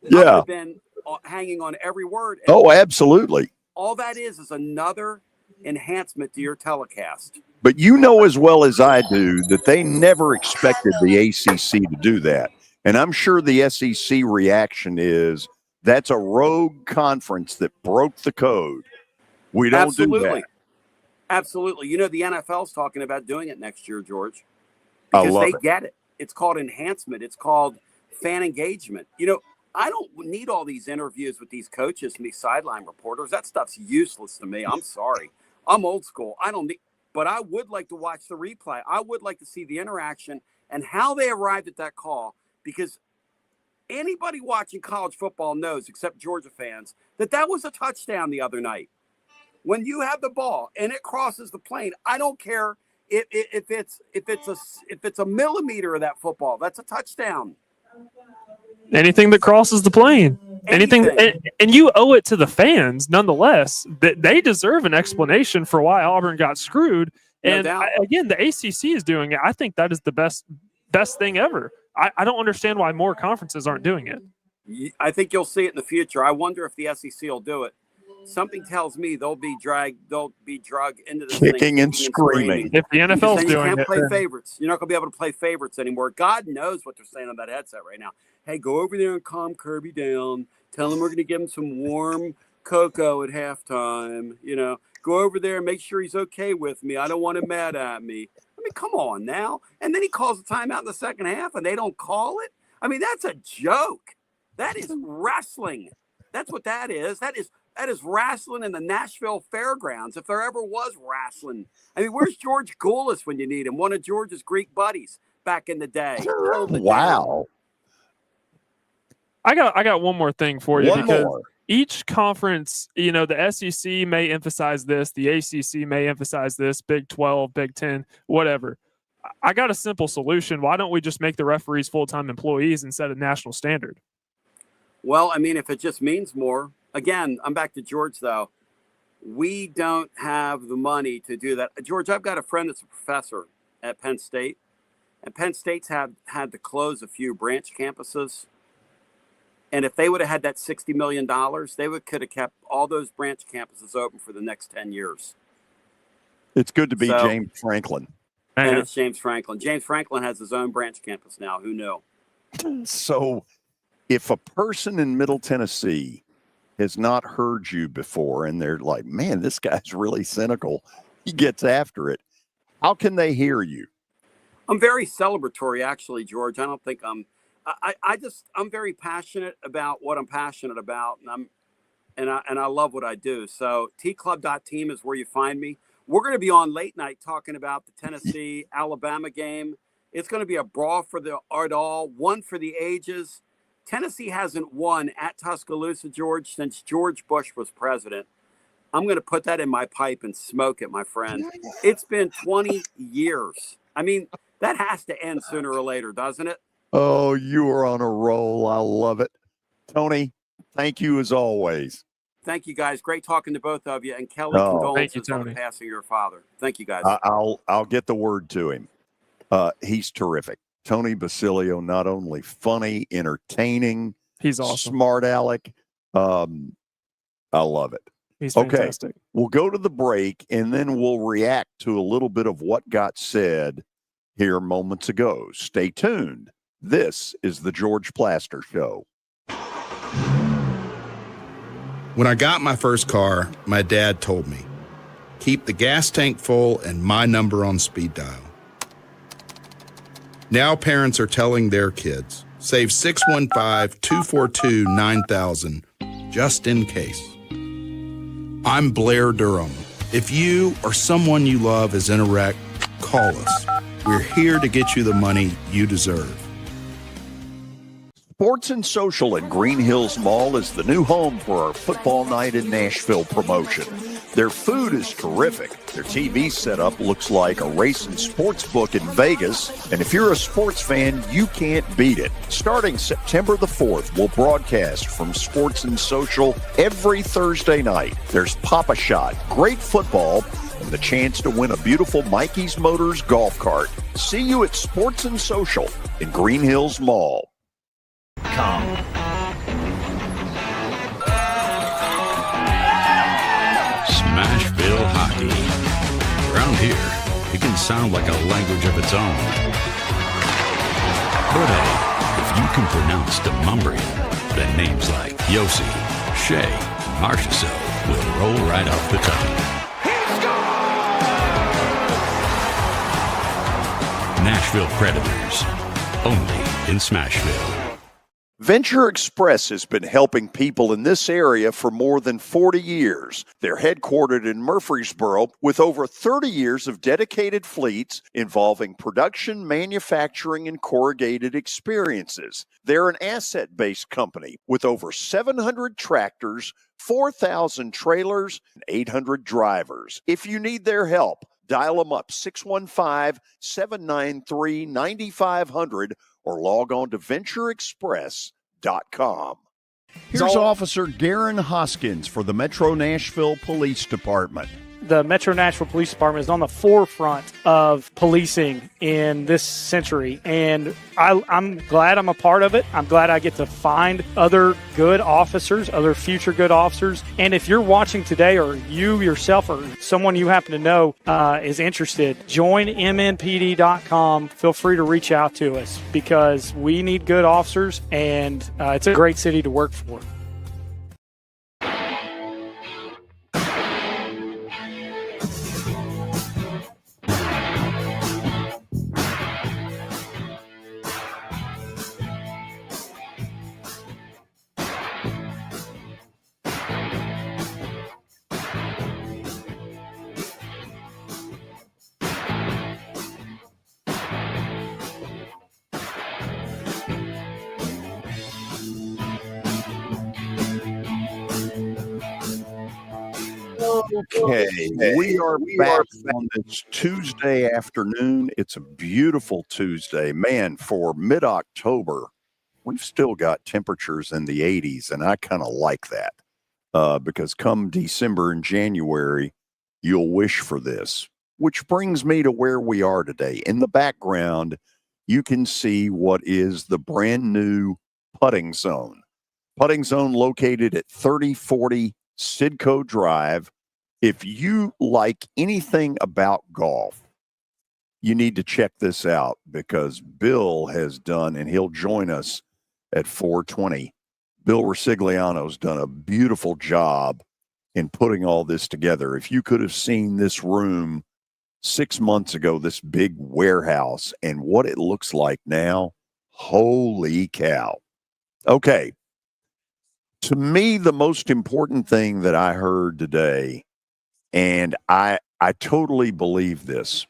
I would have been hanging on every word. Oh, absolutely. All that is another enhancement to your telecast. But you know as well as I do that they never expected the ACC to do that. And I'm sure the SEC reaction is that's a rogue conference that broke the code. We don't do that. Absolutely. You know, the NFL's talking about doing it next year, George, because they get it. It's called enhancement. It's called fan engagement. You know, I don't need all these interviews with these coaches and these sideline reporters. That stuff's useless to me. I'm sorry. I'm old school. I don't need, but I would like to watch the replay. I would like to see the interaction and how they arrived at that call, because anybody watching college football knows, except Georgia fans, that was a touchdown the other night. When you have the ball and it crosses the plane, I don't care if it's a millimeter of that football. That's a touchdown. Anything that crosses the plane. Anything. And you owe it to the fans, nonetheless, that they deserve an explanation for why Auburn got screwed. And again, the ACC is doing it. I think that is the best thing ever. I don't understand why more conferences aren't doing it. I think you'll see it in the future. I wonder if the SEC will do it. Something tells me they'll be drugged into the kicking and screaming. If the NFL's doing it, you can't play favorites. You're not going to be able to play favorites anymore. God knows what they're saying on that headset right now. Hey, go over there and calm Kirby down. Tell him we're going to give him some warm cocoa at halftime. You know, go over there and make sure he's okay with me. I don't want him mad at me. I mean, come on now. And then he calls a timeout in the second half and they don't call it. I mean, that's a joke. That is wrestling. That's what that is. That is wrestling in the Nashville Fairgrounds, if there ever was wrestling. I mean, where's George Goulas when you need him? One of George's Greek buddies back in the day. Wow. I got one more thing for you, because each conference, you know, the SEC may emphasize this, the ACC may emphasize this, Big 12, Big 10, whatever. I got a simple solution. Why don't we just make the referees full-time employees and set a national standard? Well, I mean, if it just means more. Again, I'm back to George, though. We don't have the money to do that. George, I've got a friend that's a professor at Penn State, and Penn State's had to close a few branch campuses. And if they would have had that $60 million, they could have kept all those branch campuses open for the next 10 years. It's good to be James Franklin. And it's James Franklin. James Franklin has his own branch campus now. Who knew? So if a person in Middle Tennessee has not heard you before and they're like, man, this guy's really cynical, he gets after it, how can they hear you? I'm very celebratory, actually, George. I don't think I'm very passionate about what I'm passionate about, and I love what I do. So tclub.team is where you find me. We're going to be on late night talking about the Tennessee Alabama game. It's going to be a brawl for the all, one for the ages. Tennessee hasn't won at Tuscaloosa, George, since George Bush was president. I'm going to put that in my pipe and smoke it, my friend. It's been 20 years. I mean, that has to end sooner or later, doesn't it? Oh, you are on a roll. I love it. Tony, thank you as always. Thank you, guys. Great talking to both of you. And Kelly, condolences on the passing of your father. Thank you, guys. I'll get the word to him. He's terrific. Tony Basilio, not only funny, entertaining, he's awesome, smart aleck. I love it. He's fantastic. Okay, we'll go to the break, and then we'll react to a little bit of what got said here moments ago. Stay tuned. This is the George Plaster Show. When I got my first car, my dad told me, Keep the gas tank full and my number on speed dial. Now parents are telling their kids, save 615-242-9000 just in case. I'm Blair Durham. If you or someone you love is in a wreck, call us. We're here to get you the money you deserve. Sports and Social at Green Hills Mall is the new home for our Football Night in Nashville promotion. Their food is terrific. Their TV setup looks like a racing sports book in Vegas. And if you're a sports fan, you can't beat it. Starting September the 4th, we'll broadcast from Sports and Social every Thursday night. There's Pop-A-Shot, great football, and the chance to win a beautiful Mikey's Motors golf cart. See you at Sports and Social in Green Hills Mall. Smashville hockey. Around here, it can sound like a language of its own. But hey, if you can pronounce Demumbrian, then names like Yossi, Shea, and Marchessault will roll right off the tongue. Nashville Predators, only in Smashville. Venture Express has been helping people in this area for more than 40 years. They're headquartered in Murfreesboro with over 30 years of dedicated fleets involving production, manufacturing, and corrugated experiences. They're an asset-based company with over 700 tractors, 4,000 trailers, and 800 drivers. If you need their help, dial them up 615-793-9500 or log on to ventureexpress.com. Here's Officer Garen Hoskins for the Metro Nashville Police Department. The Metro Nashville Police Department is on the forefront of policing in this century, and I'm glad I'm a part of it. I'm glad I get to find other good officers, other future good officers. And if you're watching today, or you yourself or someone you happen to know is interested, join MNPD.com. Feel free to reach out to us because we need good officers, and it's a great city to work for. Okay, we are back on this Tuesday afternoon. It's a beautiful Tuesday. Man, for mid-October, we've still got temperatures in the 80s, and I kind of like that because come December and January, you'll wish for this, which brings me to where we are today. In the background, you can see what is the brand new putting zone. Putting zone located at 3040 Sidco Drive. If you like anything about golf, you need to check this out because Bill has done, and he'll join us at 4:20. Bill Ricligiano's done a beautiful job in putting all this together. If you could have seen this room 6 months ago, this big warehouse, and what it looks like now, holy cow. Okay. To me, the most important thing that I heard today, and I totally believe this,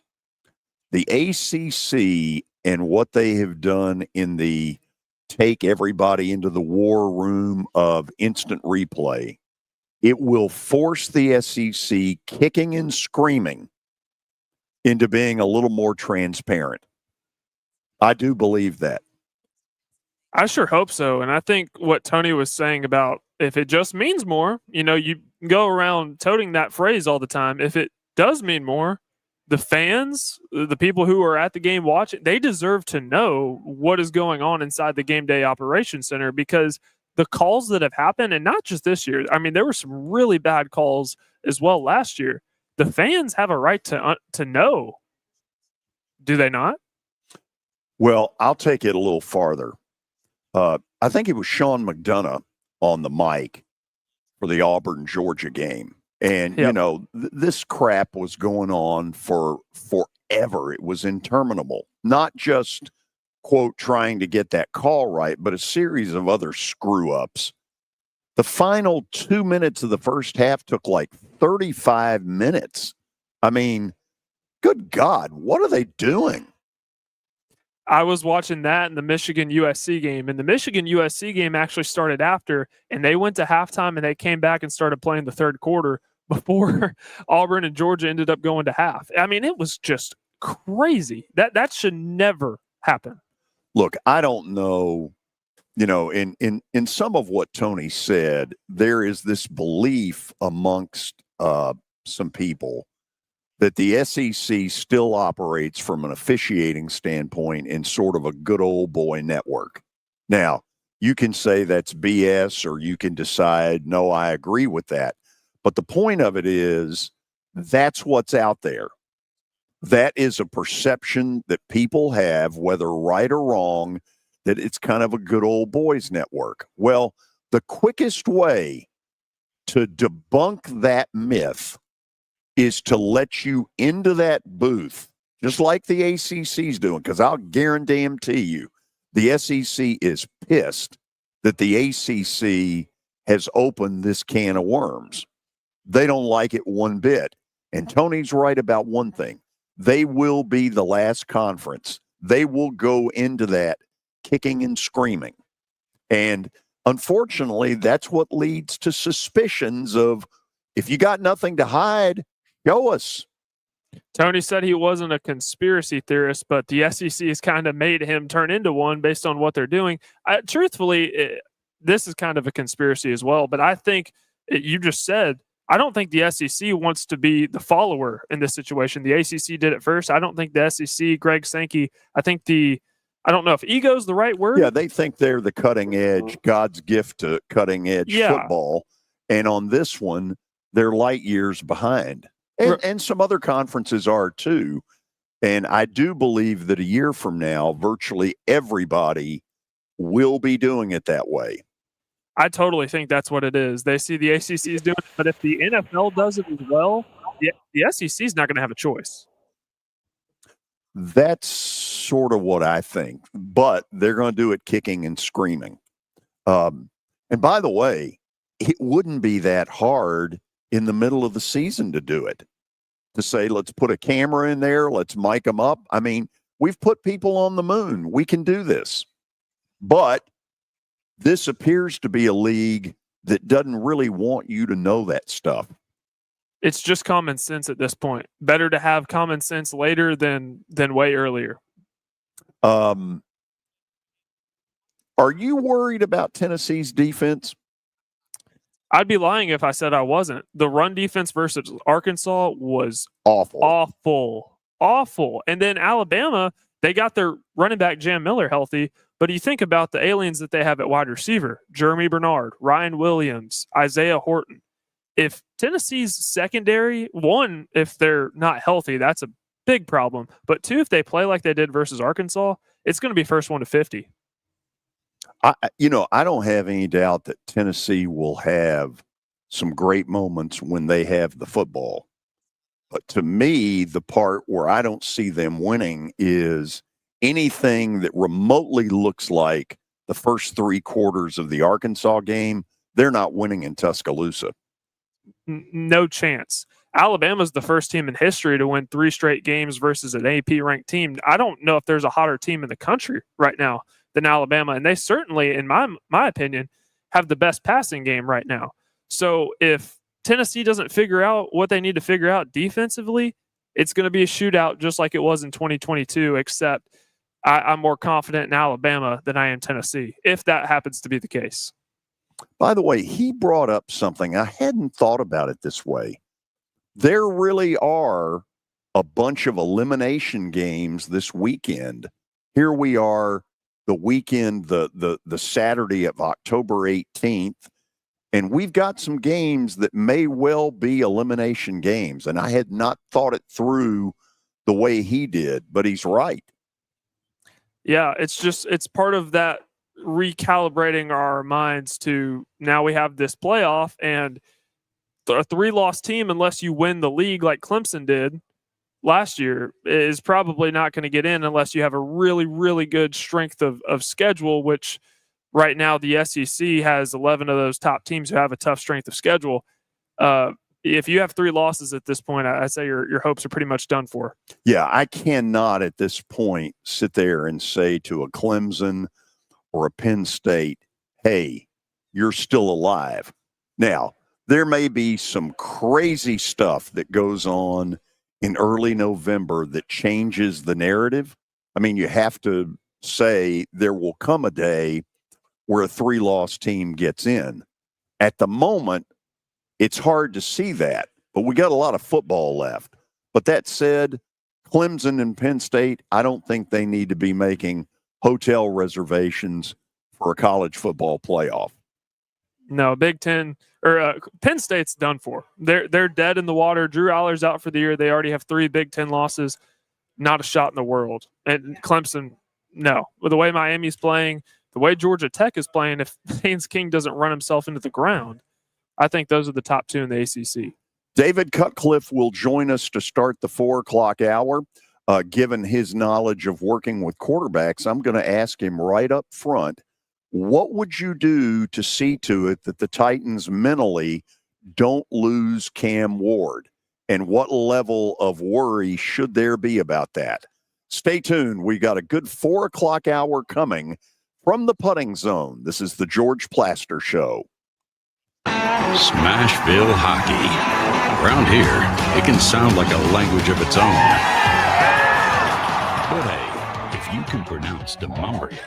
the ACC and what they have done in the take everybody into the war room of instant replay, it will force the SEC kicking and screaming into being a little more transparent. I do believe that. I sure hope so. And I think what Tony was saying about if it just means more, you go around toting that phrase all the time. If it does mean more, the fans, the people who are at the game watching, they deserve to know what is going on inside the game day operations center because the calls that have happened, and not just this year, I mean, there were some really bad calls as well last year. The fans have a right to know. Do they not? Well, I'll take it a little farther. I think it was Sean McDonough on the mic for the Auburn-Georgia game. And, Yep. you know, this crap was going on for forever. It was interminable, not just, quote, trying to get that call right, but a series of other screw ups. The final 2 minutes of the first half took like 35 minutes. I mean, good God, what are they doing? I was watching that in the Michigan USC game, and the Michigan USC game actually started after, and they went to halftime and they came back and started playing the third quarter before Auburn and Georgia ended up going to half. I mean, it was just crazy. That should never happen. Look, I don't know, you know, in some of what Tony said, there is this belief amongst some people that the SEC still operates from an officiating standpoint in sort of a good old boy network. Now, you can say that's BS, or you can decide, no, I agree with that. But the point of it is, that's what's out there. That is a perception that people have, whether right or wrong, that it's kind of a good old boys network. Well, the quickest way to debunk that myth is to let you into that booth, just like the ACC's doing, because I'll guarantee you the SEC is pissed that the ACC has opened this can of worms. They don't like it one bit. And Tony's right about one thing. They will be the last conference. They will go into that kicking and screaming. And unfortunately, that's what leads to suspicions of, if you got nothing to hide, show us. Tony said he wasn't a conspiracy theorist, but the SEC has kind of made him turn into one based on what they're doing. Truthfully, this is kind of a conspiracy as well, but I think you just said, I don't think the SEC wants to be the follower in this situation. The ACC did it first. I don't think the SEC, Greg Sankey, I don't know if ego is the right word. Yeah, they think they're the cutting edge, God's gift to cutting edge football. And on this one, they're light years behind. And some other conferences are too. And I do believe that a year from now, virtually everybody will be doing it that way. I totally think that's what it is. They see the ACC is doing it, but if the NFL does it as well, the SEC is not going to have a choice. That's sort of what I think, but they're going to do it kicking and screaming. And by the way, it wouldn't be that hard in the middle of the season to do it, to say, let's put a camera in there, let's mic them up. I mean, we've put people on the moon. We can do this. But this appears to be a league that doesn't really want you to know that stuff. It's just common sense at this point. Better to have common sense later than way earlier. Are you worried about Tennessee's defense? I'd be lying if I said I wasn't. The run defense versus Arkansas was awful. And then Alabama, they got their running back Jam Miller healthy, but you think about the aliens that they have at wide receiver: Jeremy Bernard, Ryan Williams, Isaiah Horton. If Tennessee's secondary, one, if they're not healthy, that's a big problem. But two, if they play like they did versus Arkansas, it's going to be first one to 50. I don't have any doubt that Tennessee will have some great moments when they have the football. But to me, the part where I don't see them winning is anything that remotely looks like the first three quarters of the Arkansas game. They're not winning in Tuscaloosa. No chance. Alabama's the first team in history to win 3 straight games versus an AP-ranked team. I don't know if there's a hotter team in the country right now than Alabama, and they certainly, in my opinion, have the best passing game right now. So if Tennessee doesn't figure out what they need to figure out defensively, it's going to be a shootout just like it was in 2022, except I'm more confident in Alabama than I am Tennessee, if that happens to be the case. By the way, he brought up something. I hadn't thought about it this way. There really are a bunch of elimination games this weekend. Here we are, the weekend, the Saturday of October 18th, and we've got some games that may well be elimination games. And I had not thought it through the way he did, but he's right. Yeah, it's part of that recalibrating our minds to now we have this playoff, and a 3-loss team, unless you win the league like Clemson did last year, is probably not going to get in unless you have a really, really good strength of schedule, which right now the SEC has 11 of those top teams who have a tough strength of schedule. If you have 3 losses at this point, I say your hopes are pretty much done for. Yeah, I cannot at this point sit there and say to a Clemson or a Penn State, hey, you're still alive. Now, there may be some crazy stuff that goes on in early November that changes the narrative. I mean, you have to say there will come a day where a 3-loss team gets in. At the moment, it's hard to see that, but we got a lot of football left. But that said, Clemson and Penn State, I don't think they need to be making hotel reservations for a college football playoff. No, Big Ten or Penn State's done for. They're dead in the water. Drew Aller's out for the year. They already have 3 Big Ten losses. Not a shot in the world. And Clemson, no. With the way Miami's playing, the way Georgia Tech is playing, if Haynes King doesn't run himself into the ground, I think those are the top 2 in the ACC. David Cutcliffe will join us to start the 4 o'clock hour. Given his knowledge of working with quarterbacks, I'm going to ask him right up front, what would you do to see to it that the Titans mentally don't lose Cam Ward? And what level of worry should there be about that? Stay tuned. We got a good 4 o'clock hour coming from the putting zone. This is the George Plaster Show. Smashville hockey. Around here, it can sound like a language of its own. But hey, if you can pronounce Demumbrian,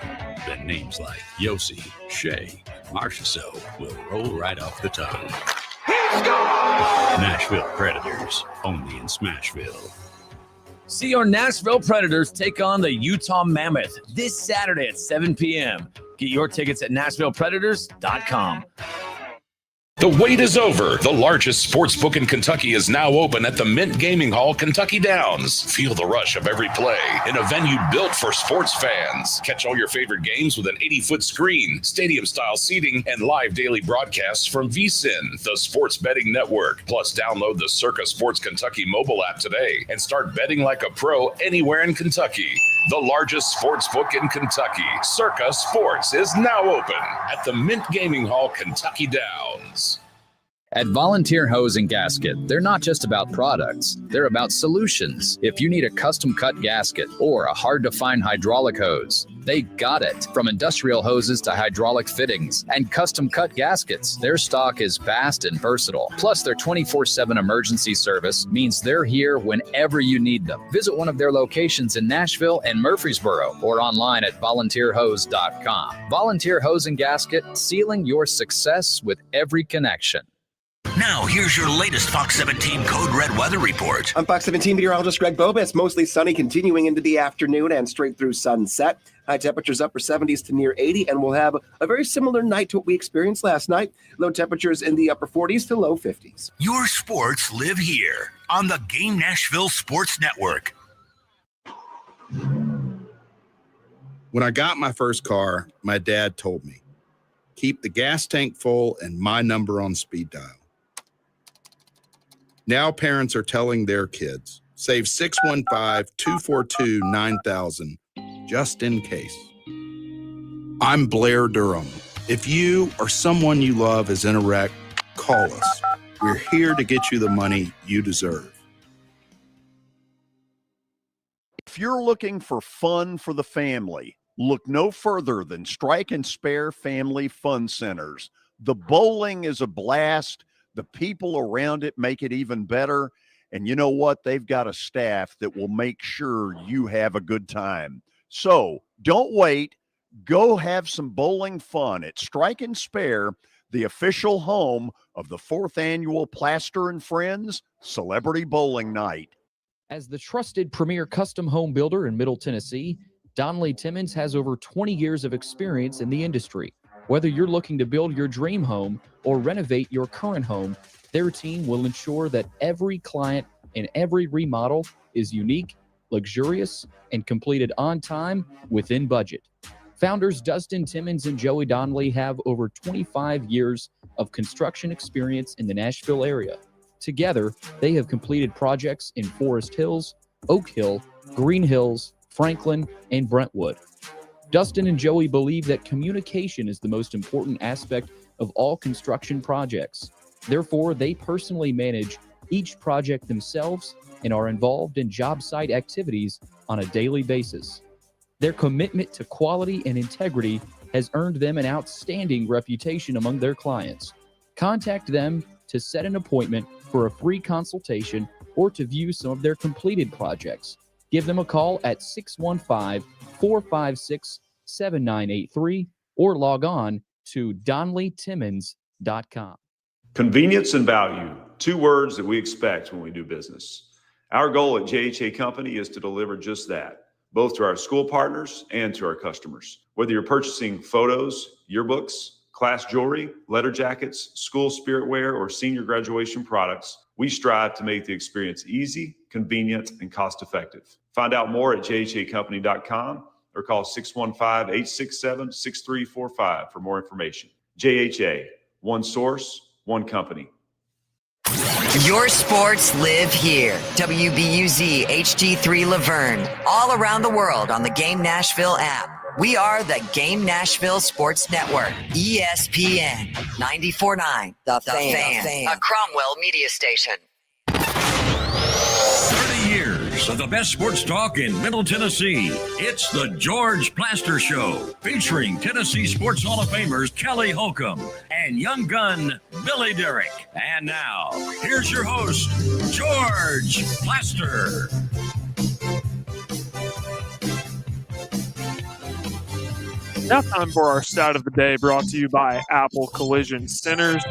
then names like Yossi, Shea, Marchessault will roll right off the tongue. Nashville Predators, only in Smashville. See your Nashville Predators take on the Utah Mammoth this Saturday at 7 p.m. Get your tickets at NashvillePredators.com. The wait is over. The largest sports book in Kentucky is now open at the Mint Gaming Hall, Kentucky Downs. Feel the rush of every play in a venue built for sports fans. Catch all your favorite games with an 80-foot screen, stadium-style seating, and live daily broadcasts from VSiN, the sports betting network. Plus, download the Circa Sports Kentucky mobile app today and start betting like a pro anywhere in Kentucky. The largest sports book in Kentucky, Circa Sports, is now open at the Mint Gaming Hall, Kentucky Downs. At Volunteer Hose and Gasket, they're not just about products, they're about solutions. If you need a custom-cut gasket or a hard-to-find hydraulic hose, they got it. From industrial hoses to hydraulic fittings and custom-cut gaskets, their stock is vast and versatile. Plus, their 24/7 emergency service means they're here whenever you need them. Visit one of their locations in Nashville and Murfreesboro or online at volunteerhose.com. Volunteer Hose and Gasket, sealing your success with every connection. Now, here's your latest Fox 17 Code Red weather report. I'm Fox 17 meteorologist Greg Bobas. Mostly sunny continuing into the afternoon and straight through sunset. High temperatures upper 70s to near 80, and we'll have a very similar night to what we experienced last night. Low temperatures in the upper 40s to low 50s. Your sports live here on the Game Nashville Sports Network. When I got my first car, my dad told me, keep the gas tank full and my number on speed dial. Now parents are telling their kids, save 615-242-9000 just in case. I'm Blair Durham. If you or someone you love is in a wreck, call us. We're here to get you the money you deserve. If you're looking for fun for the family, look no further than Strike and Spare Family Fun Centers. The bowling is a blast. The people around it make it even better. And you know what? They've got a staff that will make sure you have a good time. So don't wait. Go have some bowling fun at Strike and Spare, the official home of the 4th annual Plaster and Friends Celebrity Bowling Night. As the trusted premier custom home builder in Middle Tennessee, Donnelly Timmons has over 20 years of experience in the industry. Whether you're looking to build your dream home or renovate your current home, their team will ensure that every client and every remodel is unique, luxurious, and completed on time within budget. Founders Dustin Timmons and Joey Donnelly have over 25 years of construction experience in the Nashville area. Together, they have completed projects in Forest Hills, Oak Hill, Green Hills, Franklin, and Brentwood. Dustin and Joey believe that communication is the most important aspect of all construction projects. Therefore, they personally manage each project themselves and are involved in job site activities on a daily basis. Their commitment to quality and integrity has earned them an outstanding reputation among their clients. Contact them to set an appointment for a free consultation or to view some of their completed projects. Give them a call at 615-456-7983 or log on to DonnellyTimmons.com. Convenience and value, two words that we expect when we do business. Our goal at JHA Company is to deliver just that, both to our school partners and to our customers. Whether you're purchasing photos, yearbooks, class jewelry, letter jackets, school spirit wear, or senior graduation products, we strive to make the experience easy, convenient, and cost-effective. Find out more at jhacompany.com or call 615-867-6345 for more information. JHA, one source, one company. Your sports live here. WBUZ HD3 Laverne. All around the world on the Game Nashville app. We are the Game Nashville Sports Network. ESPN 94.9. The Fan. A Cromwell media station. 30 years of the best sports talk in Middle Tennessee. It's the George Plaster Show, featuring Tennessee Sports Hall of Famers Kelly Holcomb and young gun Billy Derrick. And now, here's your host, George Plaster. Now time for our stat of the day, brought to you by Apple Collision Centers.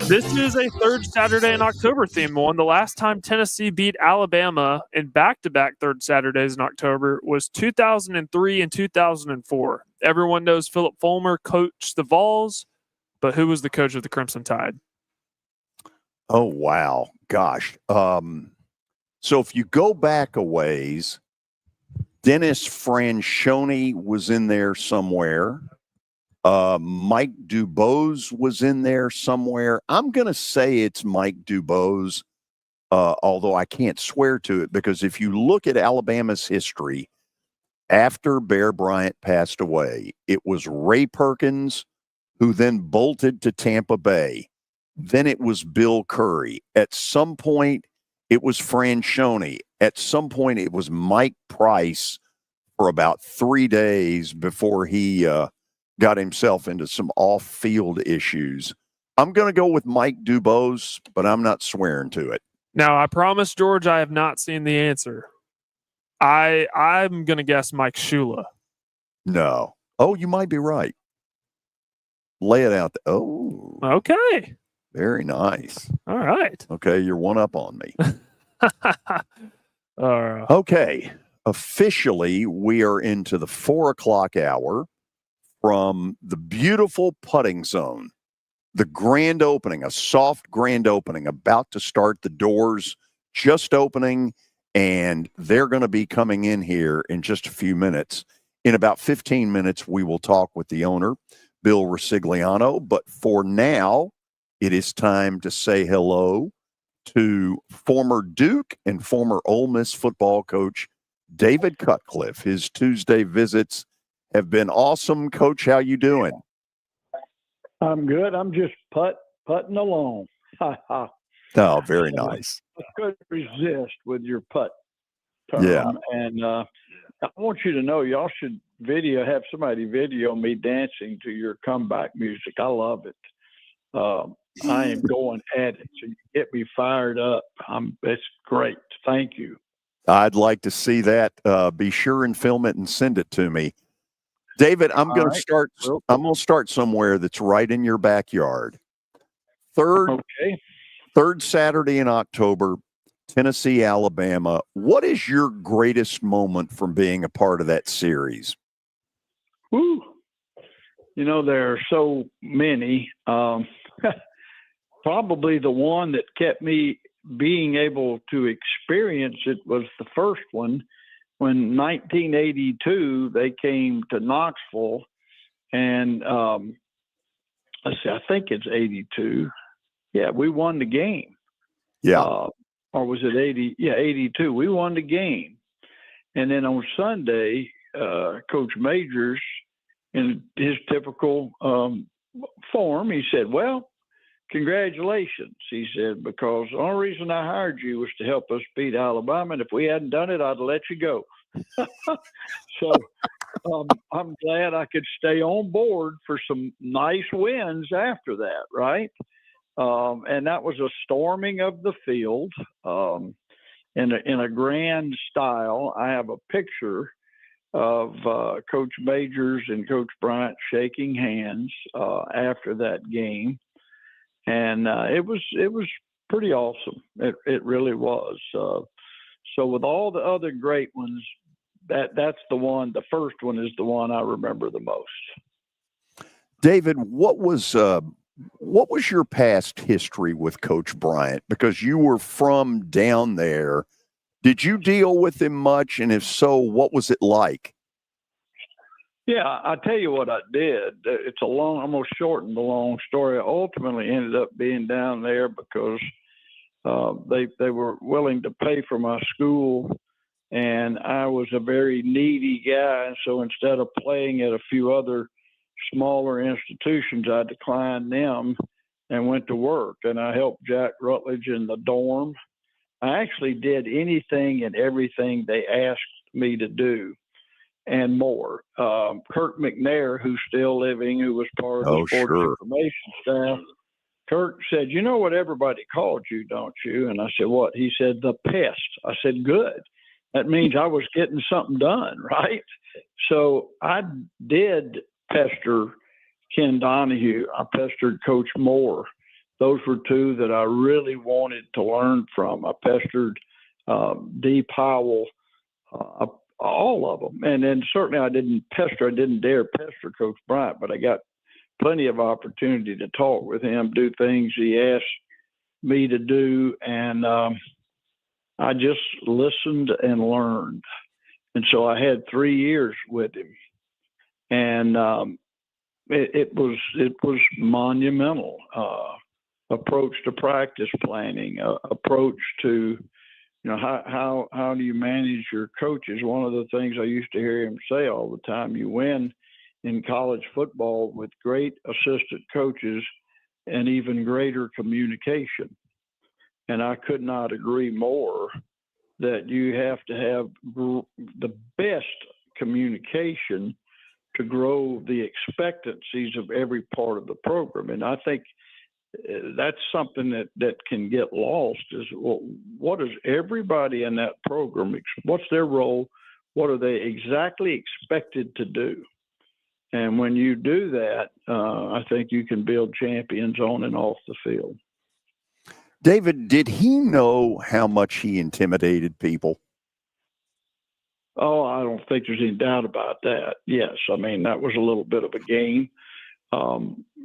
This is a third Saturday in October theme one. The last time Tennessee beat Alabama in back-to-back third Saturdays in October was 2003 and 2004. Everyone knows Philip Fulmer coached the Vols, but who was the coach of the Crimson Tide? Oh, wow. Gosh. So if you go back a ways, Dennis Franchione was in there somewhere. Mike Dubose was in there somewhere. I'm going to say it's Mike Dubose, although I can't swear to it, because if you look at Alabama's history, after Bear Bryant passed away, it was Ray Perkins, who then bolted to Tampa Bay. Then it was Bill Curry. At some point, it was Franchione. At some point, it was Mike Price for about 3 days before he got himself into some off-field issues. I'm going to go with Mike Dubose, but I'm not swearing to it. Now, I promise, George, I have not seen the answer. I'm going to guess Mike Shula. No. Oh, you might be right. Lay it out. Oh. Okay. Very nice. All right. Okay, you're one up on me. All right. Okay. Officially, we are into the 4 o'clock hour from the beautiful putting zone. The grand opening, a soft grand opening, about to start. The doors just opening, and they're going to be coming in here in just a few minutes. In about 15 minutes, we will talk with the owner, Bill Ricligiano. But for now, it is time to say hello to former Duke and former Ole Miss football coach David Cutcliffe. His Tuesday visits have been awesome. Coach, how you doing? I'm good. I'm just putting along. Oh, very nice. I couldn't resist with your putt. Yeah. And I want you to know, y'all should have somebody video me dancing to your comeback music. I love it. I am going at it. So you get me fired up. It's great. Thank you. I'd like to see that. Be sure and film it and send it to me. David, I'm going to start somewhere that's right in your backyard. Third Saturday in October, Tennessee, Alabama. What is your greatest moment from being a part of that series? Woo. You know, there are so many. Probably the one that kept me being able to experience it was the first one when 1982 they came to Knoxville, and let's see, I think it's 82. Yeah, we won the game. Yeah. Or was it 80? Yeah, 82. We won the game. And then on Sunday, Coach Majors, in his typical form, he said, well, congratulations. He said, because the only reason I hired you was to help us beat Alabama. And if we hadn't done it, I'd have let you go. So I'm glad I could stay on board for some nice wins after that, right? And that was a storming of the field in a grand style. I have a picture of Coach Majors and Coach Bryant shaking hands after that game, and it was pretty awesome. It really was. So with all the other great ones, that's the one. The first one is the one I remember the most. David, what was your past history with Coach Bryant? Because you were from down there. Did you deal with him much? And if so, what was it like? Yeah, I tell you what I did. It's I'm going to shorten the long story. I ultimately ended up being down there because they were willing to pay for my school, and I was a very needy guy. And so instead of playing at a few other smaller institutions, I declined them and went to work. And I helped Jack Rutledge in the dorm. I actually did anything and everything they asked me to do and more. Kirk McNair, who's still living, who was part of the sports information staff, Kirk said, you know what everybody called you, don't you? And I said, what? He said, the pest. I said, good. That means I was getting something done, right? So I did pester Ken Donahue. I pestered Coach Moore. Those were two that I really wanted to learn from. I pestered D. Powell, all of them. And then certainly I didn't dare pester Coach Bryant, but I got plenty of opportunity to talk with him, do things he asked me to do. And I just listened and learned. And so I had 3 years with him. And it was monumental. Approach to practice planning, approach to, how do you manage your coaches? One of the things I used to hear him say all the time, you win in college football with great assistant coaches and even greater communication. And I could not agree more that you have to have the best communication to grow the expectancies of every part of the program. And I think that's something that can get lost is, well, what is everybody in that program, what's their role? What are they exactly expected to do? And when you do that, I think you can build champions on and off the field. David, did he know how much he intimidated people? Oh, I don't think there's any doubt about that. Yes. I mean, that was a little bit of a game.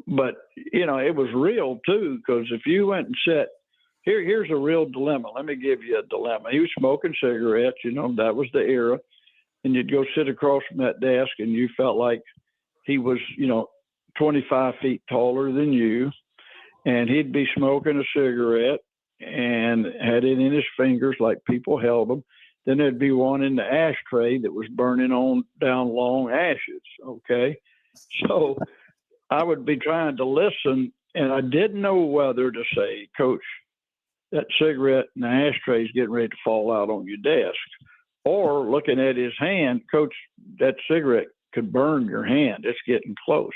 But, it was real, too, because if you went and sat here's a real dilemma. Let me give you a dilemma. He was smoking cigarettes, that was the era. And you'd go sit across from that desk and you felt like he was, 25 feet taller than you. And he'd be smoking a cigarette and had it in his fingers like people held them. Then there'd be one in the ashtray that was burning on down long ashes. Okay. So I would be trying to listen, and I didn't know whether to say, Coach, that cigarette in the ashtray is getting ready to fall out on your desk, or looking at his hand, Coach, that cigarette could burn your hand. It's getting close.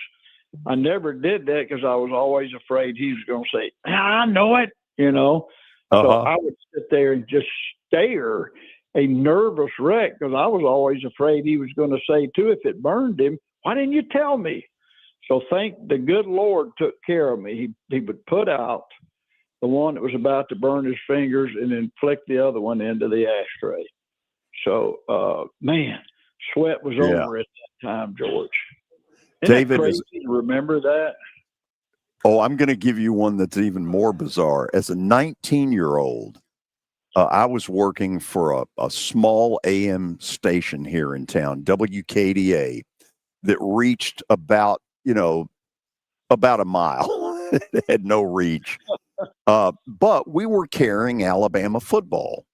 I never did that because I was always afraid he was going to say, I know it, So I would sit there and just stare, a nervous wreck, because I was always afraid he was going to say, too, if it burned him, why didn't you tell me? So thank the good Lord took care of me. He would put out the one that was about to burn his fingers and then flick the other one into the ashtray. So, sweat was over at that time, George. Isn't David, that crazy to remember that? Oh, I'm going to give you one that's even more bizarre. As a 19-year-old, I was working for a small AM station here in town, WKDA, that reached about a mile. It had no reach. But we were carrying Alabama football.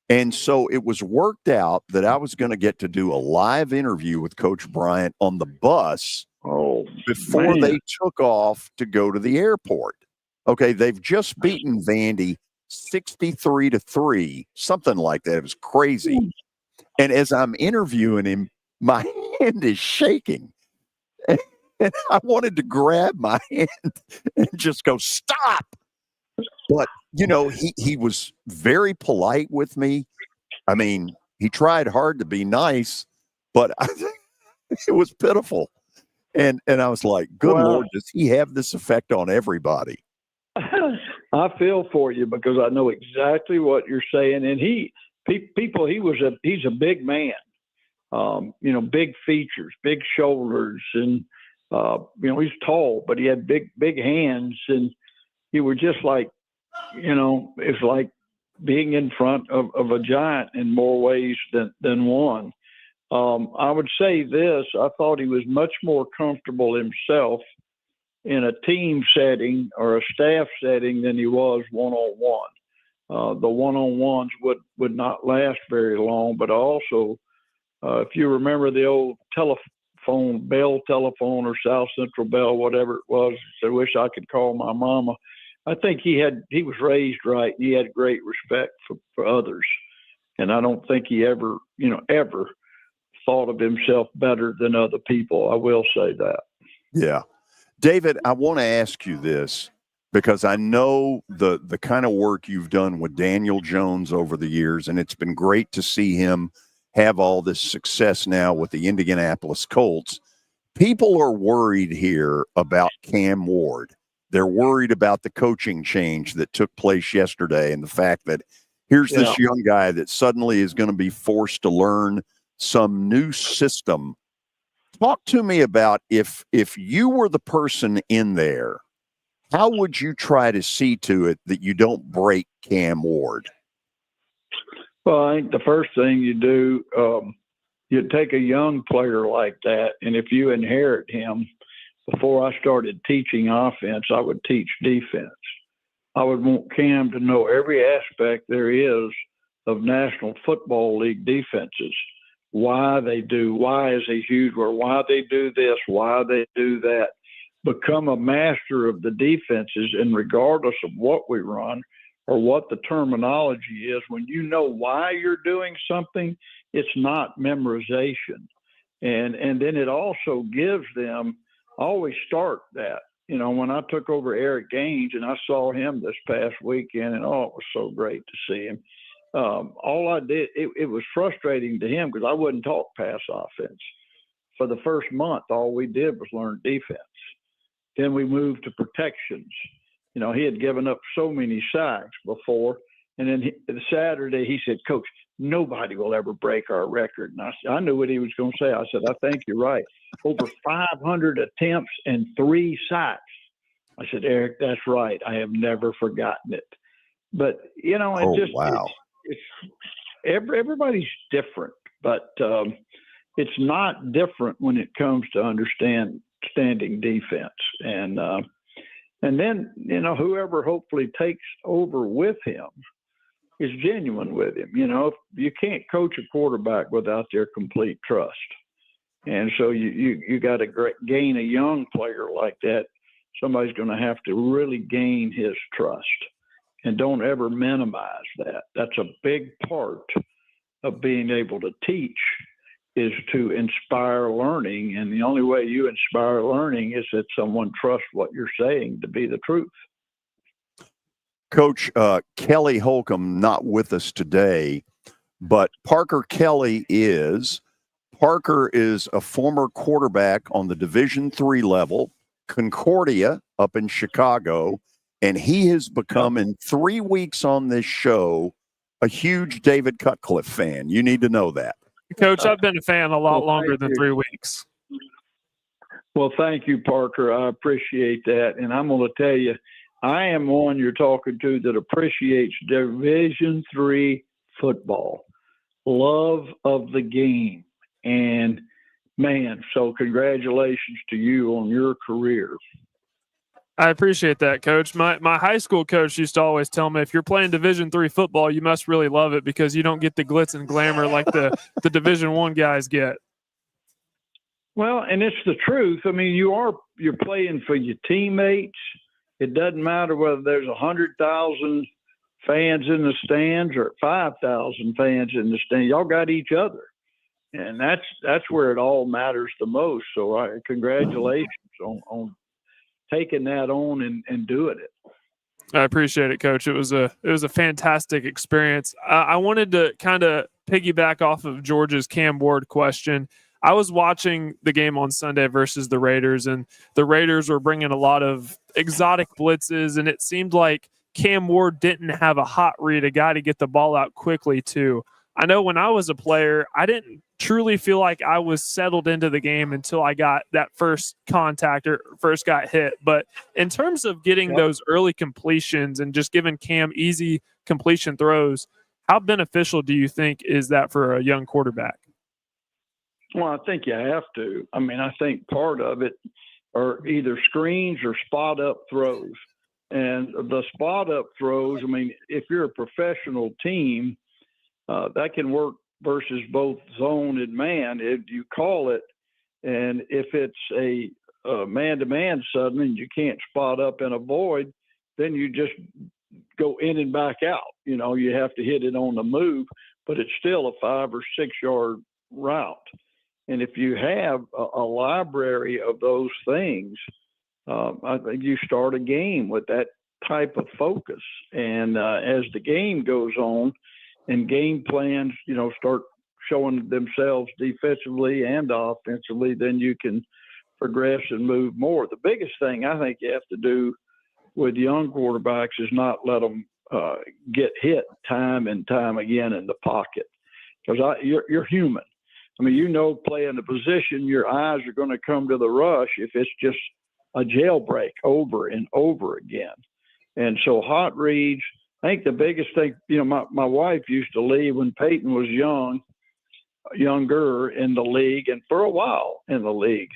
And so it was worked out that I was going to get to do a live interview with Coach Bryant on the bus before they took off to go to the airport. Okay, they've just beaten Vandy 63-3, something like that. It was crazy. And as I'm interviewing him, my hand is shaking. And I wanted to grab my hand and just go, stop. But, he was very polite with me. I mean, he tried hard to be nice, but it was pitiful. And I was like, good Lord, does he have this effect on everybody? I feel for you because I know exactly what you're saying. And he's a big man, big features, big shoulders, and he's tall, but he had big hands, and you were just like, it's like being in front of a giant in more ways than one. I would say this: I thought he was much more comfortable himself in a team setting or a staff setting than he was one-on-one. The one-on-ones would not last very long, but also, if you remember the old Bell telephone or South Central Bell, whatever it was, I wish I could call my mama. I think he was raised right, and he had great respect for others. And I don't think he ever thought of himself better than other people. I will say that. Yeah. David, I want to ask you this because I know the kind of work you've done with Daniel Jones over the years, and it's been great to see him have all this success now with the Indianapolis Colts. People are worried here about Cam Ward. They're worried about the coaching change that took place yesterday and the fact that here's this young guy that suddenly is going to be forced to learn some new system. Talk to me about if you were the person in there, how would you try to see to it that you don't break Cam Ward? Well, I think the first thing you do, you take a young player like that, and if you inherit him, before I started teaching offense, I would teach defense. I would want Cam to know every aspect there is of National Football League defenses. Why is a huge word, why they do this, why they do that. Become a master of the defenses, and regardless of what we run or what the terminology is, when you know why you're doing something, it's not memorization. And then it also gives them, always start that. When I took over Eric Gaines and I saw him this past weekend, and it was so great to see him. All I did, it was frustrating to him because I wouldn't talk pass offense. For the first month, all we did was learn defense. Then we moved to protections. He had given up so many sacks before. And then Saturday he said, Coach, nobody will ever break our record. And I knew what he was going to say. I said, I think you're right. Over 500 attempts and 3 sacks. I said, Eric, that's right. I have never forgotten it. But, everybody's different, but it's not different when it comes to understanding defense. And then, whoever hopefully takes over with him is genuine with him. You can't coach a quarterback without their complete trust. And so you got to gain a young player like that. Somebody's going to have to really gain his trust. And don't ever minimize that. That's a big part of being able to teach, is to inspire learning. And the only way you inspire learning is that someone trusts what you're saying to be the truth. Coach, Kelly Holcomb not with us today, but Parker Kelly is. Parker is a former quarterback on the Division III level, Concordia up in Chicago, and he has become, in 3 weeks on this show, a huge David Cutcliffe fan. You need to know that. Coach, I've been a fan a lot longer than 3 weeks. Well, thank you, Parker. I appreciate that. And I'm going to tell you, I am one you're talking to that appreciates Division III football, love of the game. And, man, so congratulations to you on your career. I appreciate that, Coach. My high school coach used to always tell me, if you're playing Division III football, you must really love it because you don't get the glitz and glamour like the Division I guys get. Well, and it's the truth. I mean, you're playing for your teammates. It doesn't matter whether there's 100,000 fans in the stands or 5,000 fans in the stands. Y'all got each other, and that's where it all matters the most. So, congratulations on taking that on and doing it. I appreciate it, Coach. It was a fantastic experience. I wanted to kind of piggyback off of George's Cam Ward question. I was watching the game on Sunday versus the Raiders, and the Raiders were bringing a lot of exotic blitzes, and it seemed like Cam Ward didn't have a hot read, a guy to get the ball out quickly to. I know when I was a player, I didn't truly feel like I was settled into the game until I got that first contact or first got hit. But in terms of getting those early completions and just giving Cam easy completion throws, how beneficial do you think is that for a young quarterback? Well, I think you have to. I mean, I think part of it are either screens or spot up throws. And the spot up throws, I mean, if you're a professional team, that can work versus both zone and man if you call it. And if it's a man-to-man sudden and you can't spot up and avoid, then you just go in and back out. You know, you have to hit it on the move, but it's still a 5 or 6 yard route. And if you have a library of those things, I think you start a game with that type of focus. And as the game goes on and game plans, you know, start showing themselves defensively and offensively, then you can progress and move more. The biggest thing I think you have to do with young quarterbacks is not let them get hit time and time again in the pocket, because you're human. I mean, you know, playing the position, your eyes are going to come to the rush if it's just a jailbreak over and over again. And so hot reads, I think the biggest thing, you know, my wife used to leave when Peyton was younger in the league, and for a while in the league.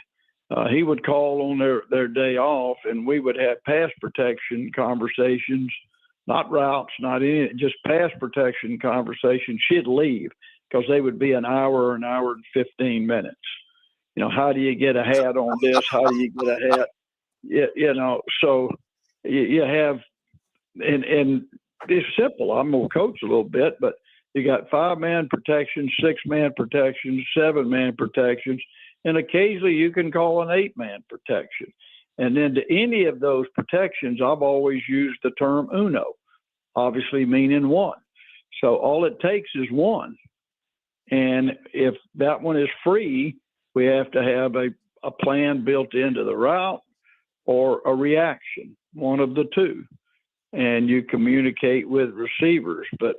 He would call on their day off, and we would have pass protection conversations, not routes, not any, just pass protection conversations. She'd leave because they would be an hour and 15 minutes. You know, how do you get a hat on this? How do you get a hat? You know, so you have, and it's simple. I'm going to coach a little bit, but you got 5-man protections, 6-man protections, 7-man protections, and occasionally you can call an 8-man protection. And then to any of those protections, I've always used the term uno, obviously meaning one. So all it takes is one. And if that one is free, we have to have a plan built into the route or a reaction, one of the two. And you communicate with receivers. But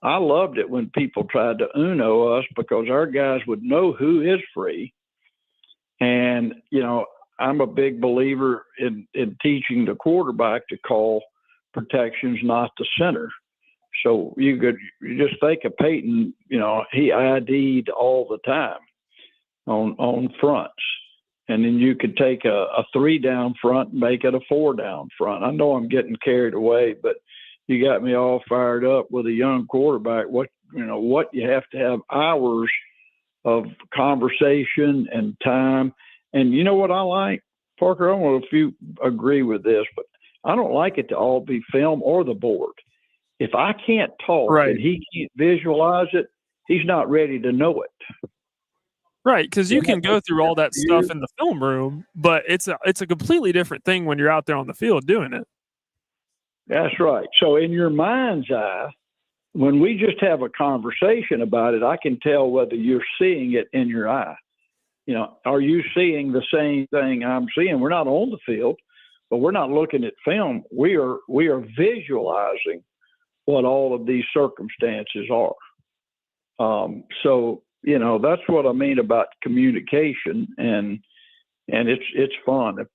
I loved it when people tried to uno us, because our guys would know who is free. And, you know, I'm a big believer in teaching the quarterback to call protections, not the center. So you just think of Peyton, you know, he ID'd all the time on fronts. And then you could take a 3-down front and make it a 4-down front. I know I'm getting carried away, but you got me all fired up with a young quarterback. What you have to have hours of conversation and time. And you know what I like, Parker? I don't know if you agree with this, but I don't like it to all be film or the board. If I can't talk and he can't visualize it, he's not ready to know it. Right, because you can go through all that stuff in the film room, but it's a completely different thing when you're out there on the field doing it. That's right. So in your mind's eye, when we just have a conversation about it, I can tell whether you're seeing it in your eye. You know, are you seeing the same thing I'm seeing? We're not on the field, but we're not looking at film. We are visualizing what all of these circumstances are. So, you know, that's what I mean about communication, and it's fun.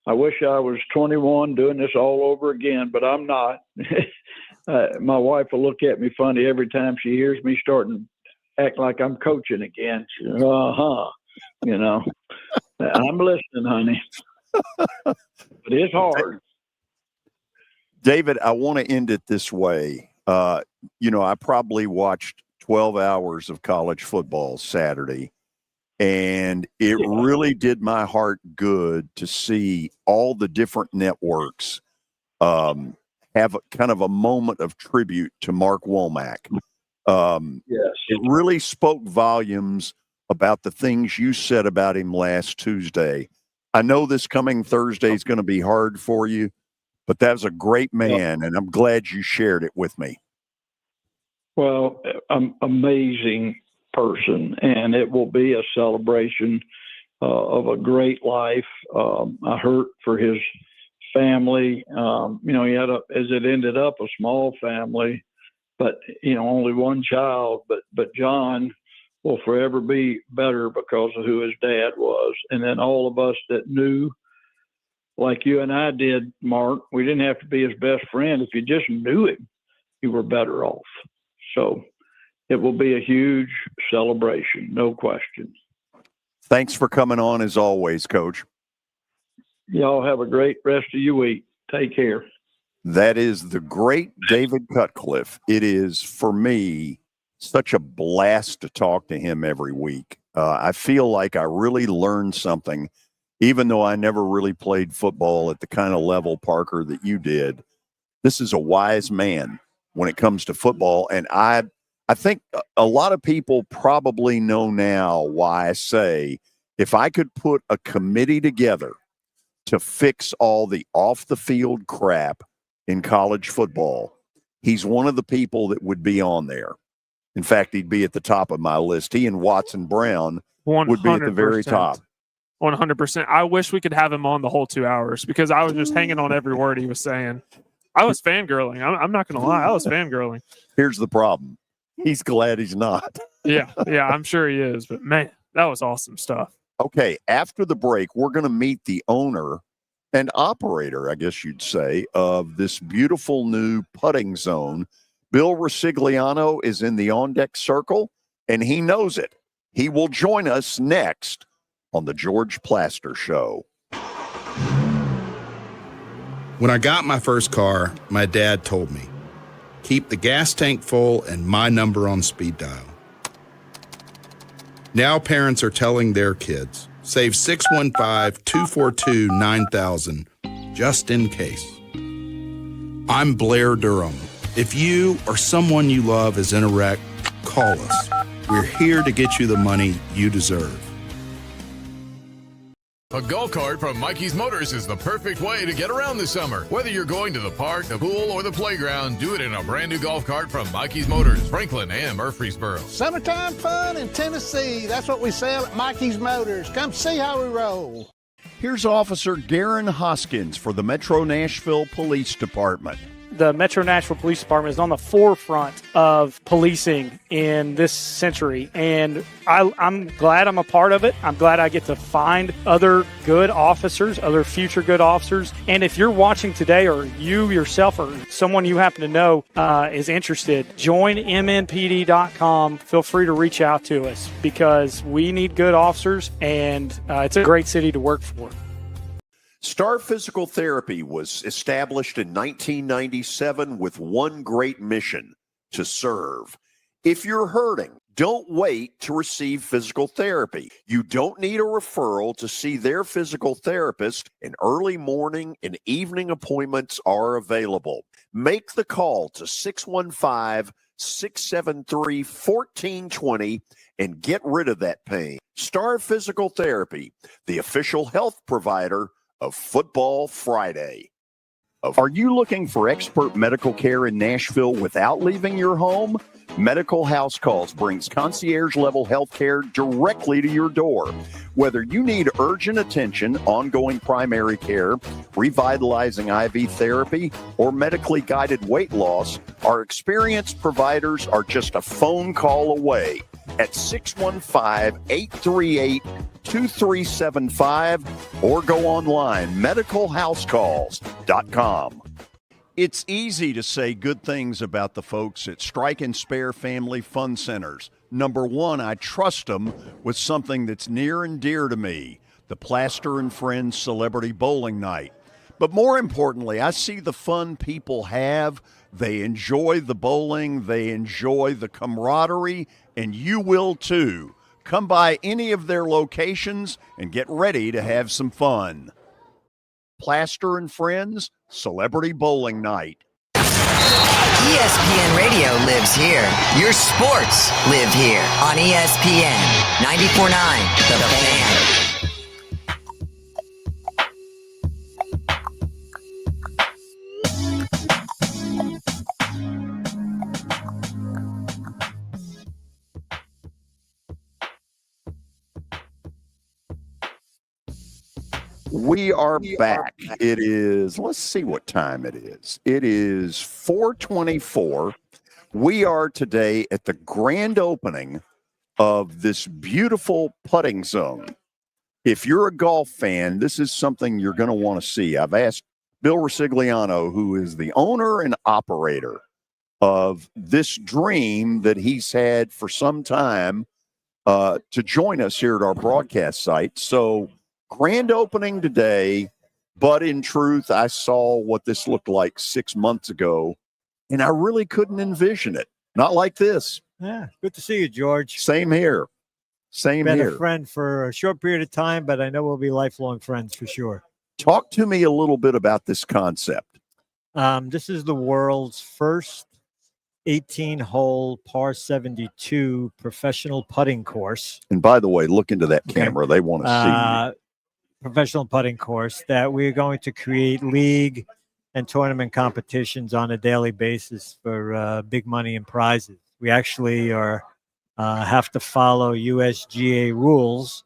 I wish I was 21 doing this all over again, but I'm not. My wife will look at me funny every time she hears me starting to act like I'm coaching again. She goes, you know, I'm listening, honey. But it's hard. David, I want to end it this way. I probably watched 12 hours of college football Saturday, and it really did my heart good to see all the different networks have kind of a moment of tribute to Mark Womack. Yes. It really spoke volumes about the things you said about him last Tuesday. I know this coming Thursday is going to be hard for you, but that was a great man, and I'm glad you shared it with me. Well, amazing person, and it will be a celebration of a great life. I hurt for his family. He had as it ended up, a small family, but only one child. But John will forever be better because of who his dad was, and then all of us that knew, like you and I did, Mark. We didn't have to be his best friend. If you just knew him, you were better off. So it will be a huge celebration, no question. Thanks for coming on as always, Coach. Y'all have a great rest of your week. Take care. That is the great David Cutcliffe. It is, for me, such a blast to talk to him every week. I feel like I really learned something, even though I never really played football at the kind of level, Parker, that you did. This is a wise man when it comes to football, and I think a lot of people probably know now why I say if I could put a committee together to fix all the off-the-field crap in college football, he's one of the people that would be on there. In fact, he'd be at the top of my list. He and Watson Brown 100%. would be at the very top. 100%. I wish we could have him on the whole 2 hours because I was just hanging on every word he was saying. I was fangirling. I'm not going to lie. I was fangirling. Here's the problem. He's glad he's not. Yeah, I'm sure he is. But, man, that was awesome stuff. Okay, after the break, we're going to meet the owner and operator, I guess you'd say, of this beautiful new putting zone. Bill Ricligiano is in the on-deck circle, and he knows it. He will join us next on the George Plaster Show. When I got my first car, my dad told me, keep the gas tank full and my number on speed dial. Now parents are telling their kids, save 615-242-9000 just in case. I'm Blair Durham. If you or someone you love is in a wreck, call us. We're here to get you the money you deserve. A golf cart from Mikey's Motors is the perfect way to get around this summer. Whether you're going to the park, the pool, or the playground, do it in a brand new golf cart from Mikey's Motors, Franklin and Murfreesboro. Summertime fun in Tennessee. That's what we sell at Mikey's Motors. Come see how we roll. Here's Officer Garen Hoskins for the Metro Nashville Police Department. The Metro Nashville Police Department is on the forefront of policing in this century, and I'm glad I'm a part of it. I'm glad I get to find other good officers, other future good officers. And if you're watching today, or you yourself or someone you happen to know is interested, join MNPD.com. Feel free to reach out to us because we need good officers, and it's a great city to work for. Star Physical Therapy was established in 1997 with one great mission: to serve. If you're hurting, don't wait to receive physical therapy. You don't need a referral to see their physical therapist, and early morning and evening appointments are available. Make the call to 615-673-1420 and get rid of that pain. Star Physical Therapy, the official health provider of Football Friday. Are you looking for expert medical care in Nashville without leaving your home? Medical House Calls brings concierge-level health care directly to your door. Whether you need urgent attention, ongoing primary care, revitalizing IV therapy, or medically guided weight loss, our experienced providers are just a phone call away. at 615-838-2375 or go online, medicalhousecalls.com. It's easy to say good things about the folks at Strike and Spare Family Fun Centers. Number one, I trust them with something that's near and dear to me, the Plaster and Friends Celebrity Bowling Night. But more importantly, I see the fun people have. They enjoy the bowling, they enjoy the camaraderie, and you will too. Come by any of their locations and get ready to have some fun. Plaster and Friends Celebrity Bowling Night. ESPN Radio lives here. Your sports live here on ESPN 94.9 The Fan. We are back. It is, let's see what time it is. It is 4:24. We are today at the grand opening of this beautiful putting zone. If you're a golf fan, this is something you're going to want to see. I've asked Bill Ricligiano, who is the owner and operator of this dream that he's had for some time, to join us here at our broadcast site. So, grand opening today, but in truth, I saw what this looked like 6 months ago, and I really couldn't envision it. Not like this. Yeah, good to see you, George. Same here. Same Been here. a friend for a short period of time, but I know we'll be lifelong friends for sure. Talk to me a little bit about this concept. This is the world's first 18-hole par 72 professional putting course. And by the way, look into that camera. They want to see you. Professional putting course that we're going to create league and tournament competitions on a daily basis for big money and prizes. We actually have to follow USGA rules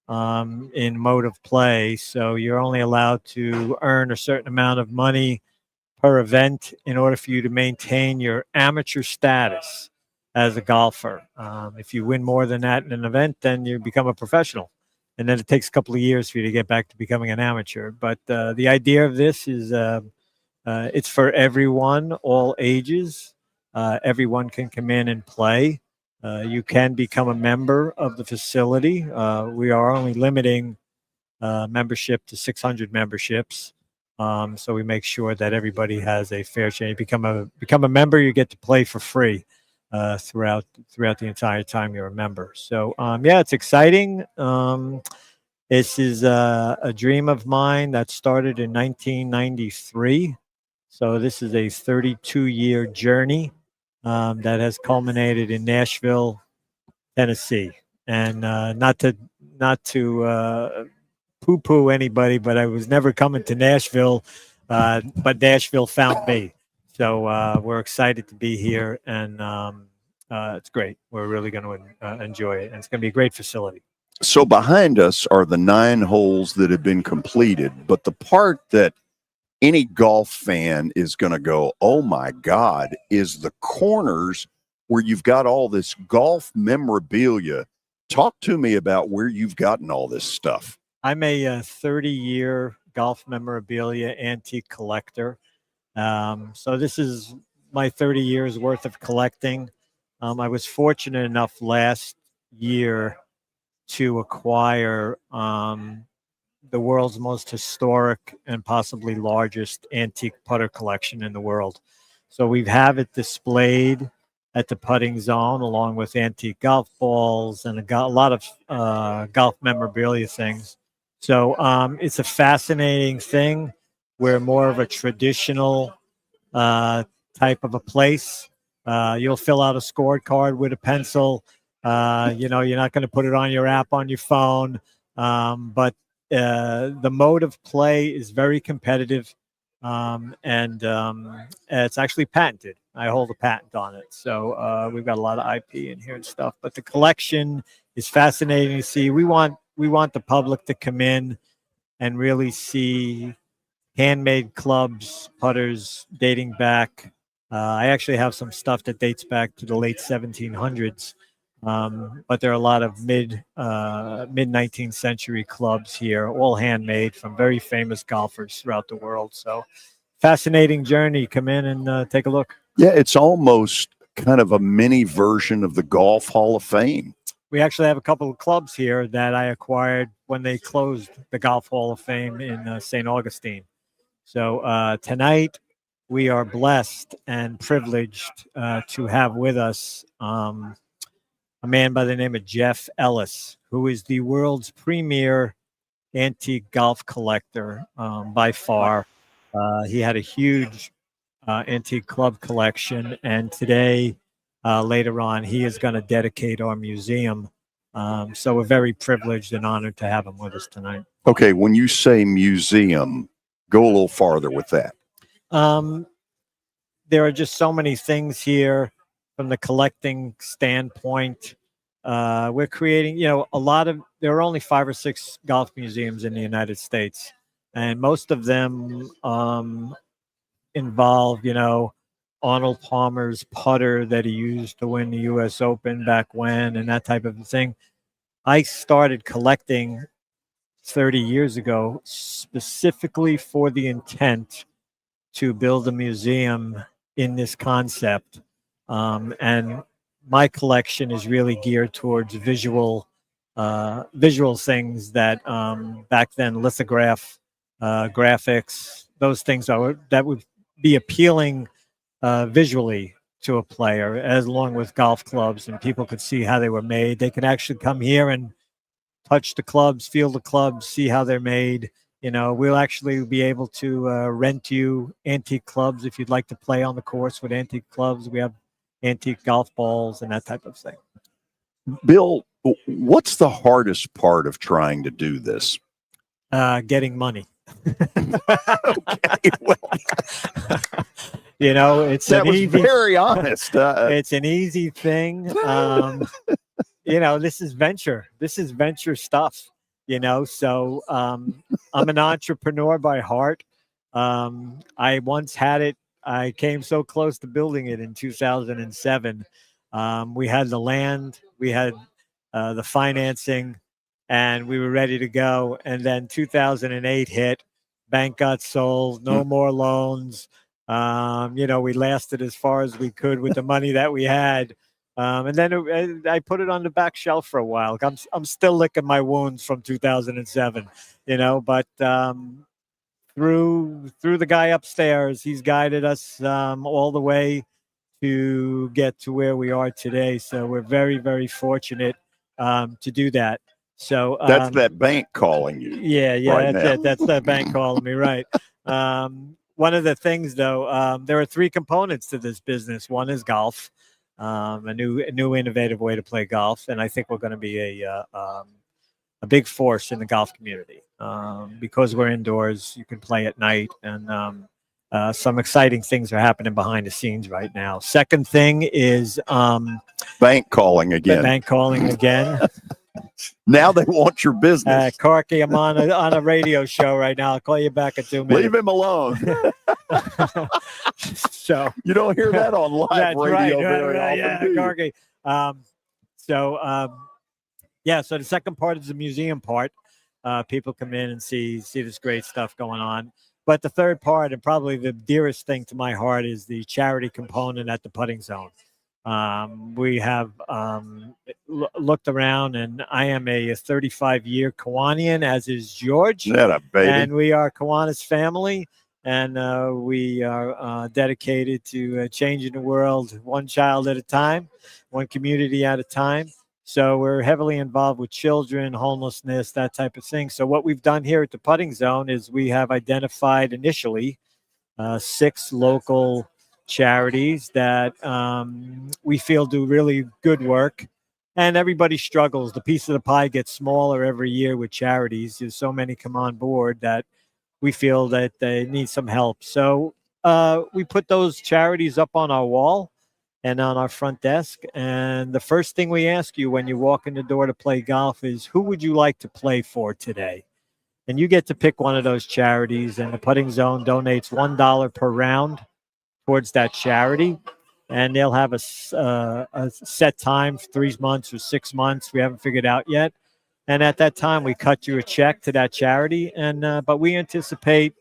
in mode of play. So you're only allowed to earn a certain amount of money per event in order for you to maintain your amateur status as a golfer. If you win more than that in an event, then you become a professional. And then it takes a couple of years for you to get back to becoming an amateur. But the idea of this is it's for everyone, all ages. Everyone can come in and play. You can become a member of the facility. We are only limiting membership to 600 memberships. So we make sure that everybody has a fair chance. Become a member, you get to play for free throughout the entire time you're a member. So yeah, it's exciting. This is a dream of mine that started in 1993. So this is a 32-year journey that has culminated in Nashville, Tennessee. And not to poo-poo anybody, but I was never coming to Nashville, but Nashville found me. So we're excited to be here, and it's great. We're really going to enjoy it, and it's going to be a great facility. So behind us are the 9 holes that have been completed, but the part that any golf fan is going to go, oh my God, is the corners where you've got all this golf memorabilia. Talk to me about where you've gotten all this stuff. I'm a 30-year golf memorabilia antique collector. So this is my 30 years worth of collecting. I was fortunate enough last year to acquire the world's most historic and possibly largest antique putter collection in the world. So we have it displayed at the putting zone along with antique golf balls and a lot of golf memorabilia things. So it's a fascinating thing. We're more of a traditional type of a place. You'll fill out a scorecard with a pencil. You're not going to put it on your app on your phone. But the mode of play is very competitive. And it's actually patented. I hold a patent on it. So we've got a lot of IP in here and stuff. But the collection is fascinating to see. We want the public to come in and really see handmade clubs, putters dating back. I actually have some stuff that dates back to the late 1700s But there are a lot of mid 19th century clubs here, all handmade from very famous golfers throughout the world. So fascinating journey. Come in and take a look. Yeah, it's almost kind of a mini version of the Golf Hall of Fame. We actually have a couple of clubs here that I acquired when they closed the Golf Hall of Fame in St. Augustine. So tonight we are blessed and privileged to have with us a man by the name of Jeff Ellis, who is the world's premier antique golf collector by far. He had a huge antique club collection, and today, later on, he is going to dedicate our museum. So we're very privileged and honored to have him with us tonight. Okay, when you say museum, go a little farther with that. There are just so many things here from the collecting standpoint. We're creating, there are only 5 or 6 golf museums in the United States, and most of them involve, Arnold Palmer's putter that he used to win the U.S. Open back when, and that type of thing. I started collecting 30 years ago specifically for the intent to build a museum in this concept. And my collection is really geared towards visual things that back then, lithograph, graphics, those things that would be appealing visually to a player, as along with golf clubs, and people could see how they were made. They could actually come here and touch the clubs, feel the clubs, see how they're made. We'll actually be able to rent you antique clubs if you'd like to play on the course with antique clubs. We have antique golf balls and that type of thing. Bill, what's the hardest part of trying to do this? Getting money. Okay, well, it's very honest. It's an easy thing. This is venture. This is venture stuff. So I'm an entrepreneur by heart. I once had it. I came so close to building it in 2007. We had the land, we had the financing, and we were ready to go. And then 2008 hit. Bank got sold. No more loans. We lasted as far as we could with the money that we had. And then I put it on the back shelf for a while. I'm still licking my wounds from 2007, but through the guy upstairs, he's guided us all the way to get to where we are today. So we're very, very fortunate to do that. So that's that bank calling you. Yeah, right that's now. it. That's that bank calling me, right? One of the things, though, there are 3 components to this business. One is golf. A new innovative way to play golf, and I think we're going to be a big force in the golf community because we're indoors. You can play at night, and some exciting things are happening behind the scenes right now. Second thing is bank calling again. Bank calling again. Now they want your business. Corky, I'm on a radio show right now. I'll call you back in 2 minutes. Leave him alone. So you don't hear that on live radio very often. Yeah, Corky. So the second part is the museum part. People come in and see this great stuff going on. But the third part, and probably the dearest thing to my heart, is the charity component at the putting zone. We have looked around, and I am a 35-year Kiwanian, as is George. That a baby. And we are Kiwanis family, and we are dedicated to changing the world one child at a time, one community at a time. So we're heavily involved with children, homelessness, that type of thing. So what we've done here at the putting zone is we have identified initially 6 local charities that we feel do really good work, and everybody struggles. The piece of the pie gets smaller every year with charities. There's so many come on board that we feel that they need some help. So we put those charities up on our wall and on our front desk, and the first thing we ask you when you walk in the door to play golf is, who would you like to play for today? And you get to pick one of those charities, and the putting zone donates $1 per round towards that charity. and they'll have a set time, 3 months or 6 months. We haven't figured out yet. And at that time, we cut you a check to that charity. And but we anticipate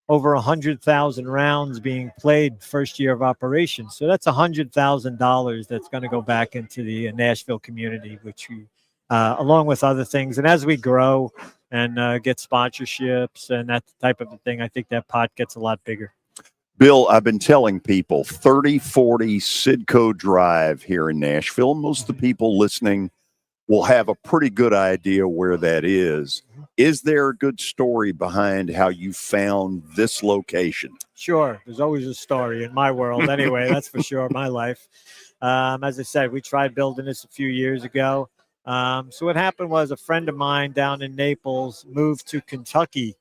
over 100,000 rounds being played first year of operation. So that's $100,000 that's going to go back into the Nashville community, which we, along with other things. And as we grow and get sponsorships and that type of thing, I think that pot gets a lot bigger. Bill, I've been telling people 3040 Sidco Drive here in Nashville. Most of the people listening will have a pretty good idea where that is. Is there a good story behind how you found this location? Sure. There's always a story in my world anyway, that's for sure, my life. As I said, we tried building this a few years ago. So what happened was a friend of mine down in Naples moved to Kentucky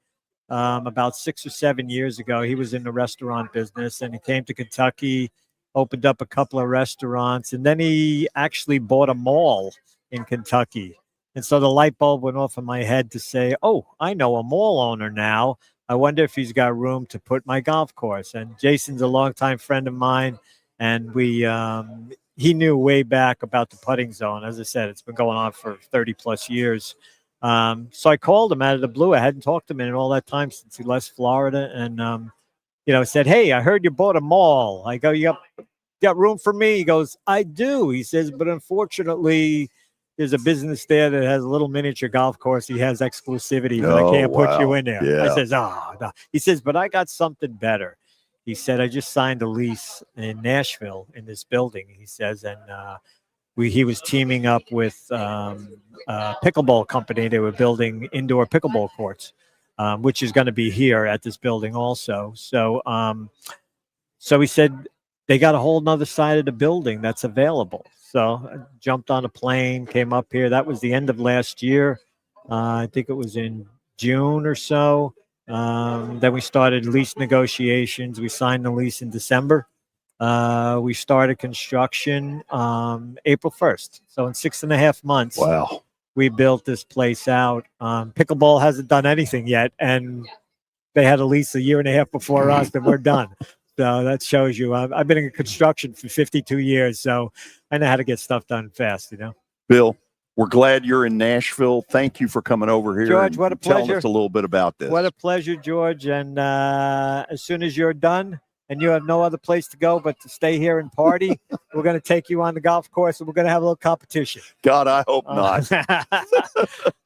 about 6 or 7 years ago. He was in the restaurant business, and he came to Kentucky, opened up a couple of restaurants, and then he actually bought a mall in Kentucky. And so the light bulb went off in my head to say, oh, I know a mall owner now. I wonder if he's got room to put my golf course. And Jason's a longtime friend of mine, and he knew way back about the putting zone. As I said, it's been going on for 30 plus years. So I called him out of the blue. I hadn't talked to him in all that time since he left Florida, and said, hey, I heard you bought a mall. I go, you got room for me? He goes, I do. He says, but unfortunately, there's a business there that has a little miniature golf course. He has exclusivity, but I can't put you in there. Yeah. I says, oh, no. He says, but I got something better. He said, I just signed a lease in Nashville in this building. He says, and he was teaming up with a pickleball company. They were building indoor pickleball courts, which is going to be here at this building also. So he said, they got a whole nother side of the building that's available. So I jumped on a plane, came up here. That was the end of last year. I think it was in June or so. Then we started lease negotiations. We signed the lease in December. We started construction April 1st. So in 6.5 months, wow, we built this place out. Pickleball hasn't done anything yet, and they had a lease a year and a half before us, and we're done. So that shows you. I've been in construction for 52 years, so I know how to get stuff done fast, Bill, we're glad you're in Nashville. Thank you for coming over here. George, what a pleasure. Telling us a little bit about this. What a pleasure, George. And as soon as you're done and you have no other place to go but to stay here and party, we're going to take you on the golf course, and we're going to have a little competition. God, I hope not.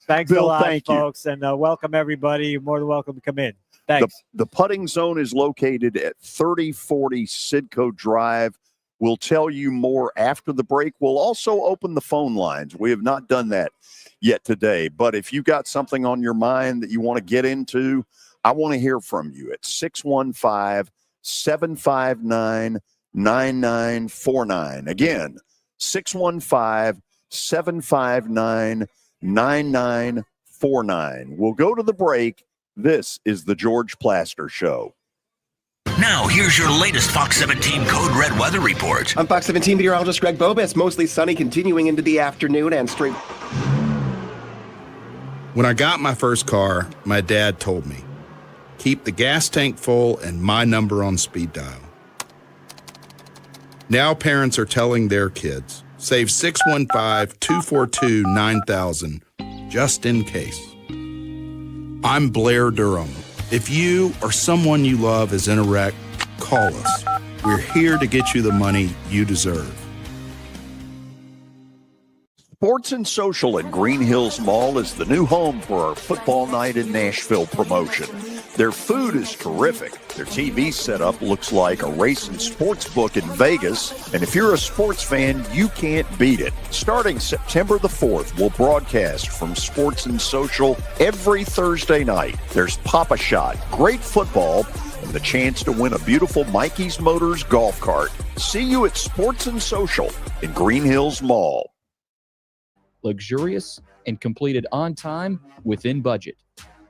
Thanks Bill, a lot, thank you. folks, and welcome everybody. You're more than welcome to come in. Thanks. The putting zone is located at 3040 Sidco Drive. We'll tell you more after the break. We'll also open the phone lines. We have not done that yet today. But if you've got something on your mind that you want to get into, I want to hear from you at 615-759-9949. Again, 615-759-9949. We'll go to the break. This is the George Plaster Show. Now, here's your latest Fox 17 Code Red weather report. I'm Fox 17 meteorologist Greg Bobas. Mostly sunny, continuing into the afternoon and straight. When I got my first car, my dad told me, keep the gas tank full and my number on speed dial. Now parents are telling their kids, save 615-242-9000 just in case. I'm Blair Durham. If you or someone you love is in a wreck, call us. We're here to get you the money you deserve. Sports and Social at Green Hills Mall is the new home for our Football Night in Nashville promotion. Their food is terrific. Their TV setup looks like a race and sports book in Vegas. And if you're a sports fan, you can't beat it. Starting September the 4th, we'll broadcast from Sports and Social every Thursday night. There's Pop-A-Shot, great football, and the chance to win a beautiful Mikey's Motors golf cart. See you at Sports and Social in Green Hills Mall. Luxurious and completed on time within budget.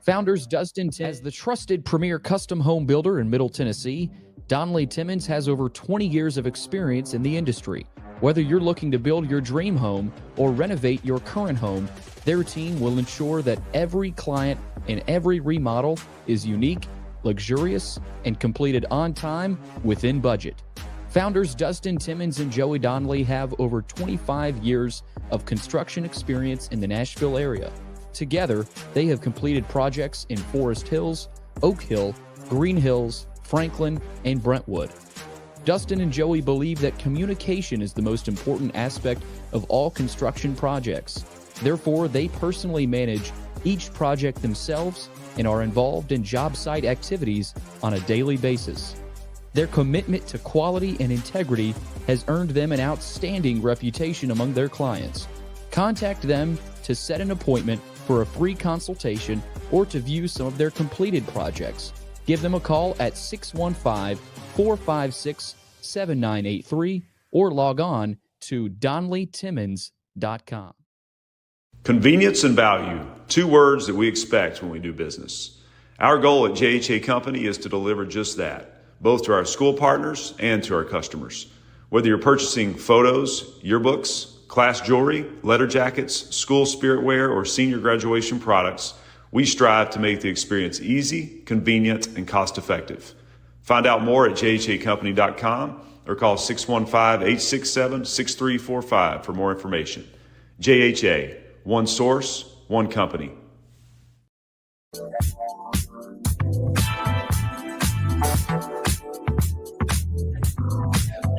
Founders Dustin Timmons, as the trusted premier custom home builder in Middle Tennessee, Donnelly Timmons has over 20 years of experience in the industry. Whether you're looking to build your dream home or renovate your current home, their team will ensure that every client and every remodel is unique, luxurious, and completed on time within budget. Founders Dustin Timmons and Joey Donnelly have over 25 years of construction experience in the Nashville area. Together, they have completed projects in Forest Hills, Oak Hill, Green Hills, Franklin, and Brentwood. Dustin and Joey believe that communication is the most important aspect of all construction projects. Therefore, they personally manage each project themselves and are involved in job site activities on a daily basis. Their commitment to quality and integrity has earned them an outstanding reputation among their clients. Contact them to set an appointment for a free consultation or to view some of their completed projects. Give them a call at 615-456-7983 or log on to DonnellyTimmons.com. Convenience and value, 2 words that we expect when we do business. Our goal at JHA Company is to deliver just that, both to our school partners and to our customers. Whether you're purchasing photos, yearbooks, class jewelry, letter jackets, school spirit wear, or senior graduation products, we strive to make the experience easy, convenient, and cost-effective. Find out more at jhacompany.com or call 615-867-6345 for more information. JHA, one source, one company.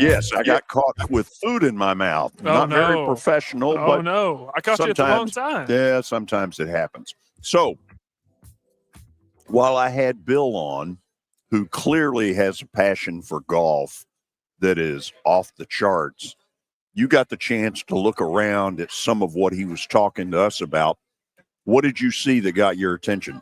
Yes, I got caught with food in my mouth. Not very professional, but no. I caught you at the wrong time. Yeah, sometimes it happens. So, while I had Bill on, who clearly has a passion for golf that is off the charts, you got the chance to look around at some of what he was talking to us about. What did you see that got your attention?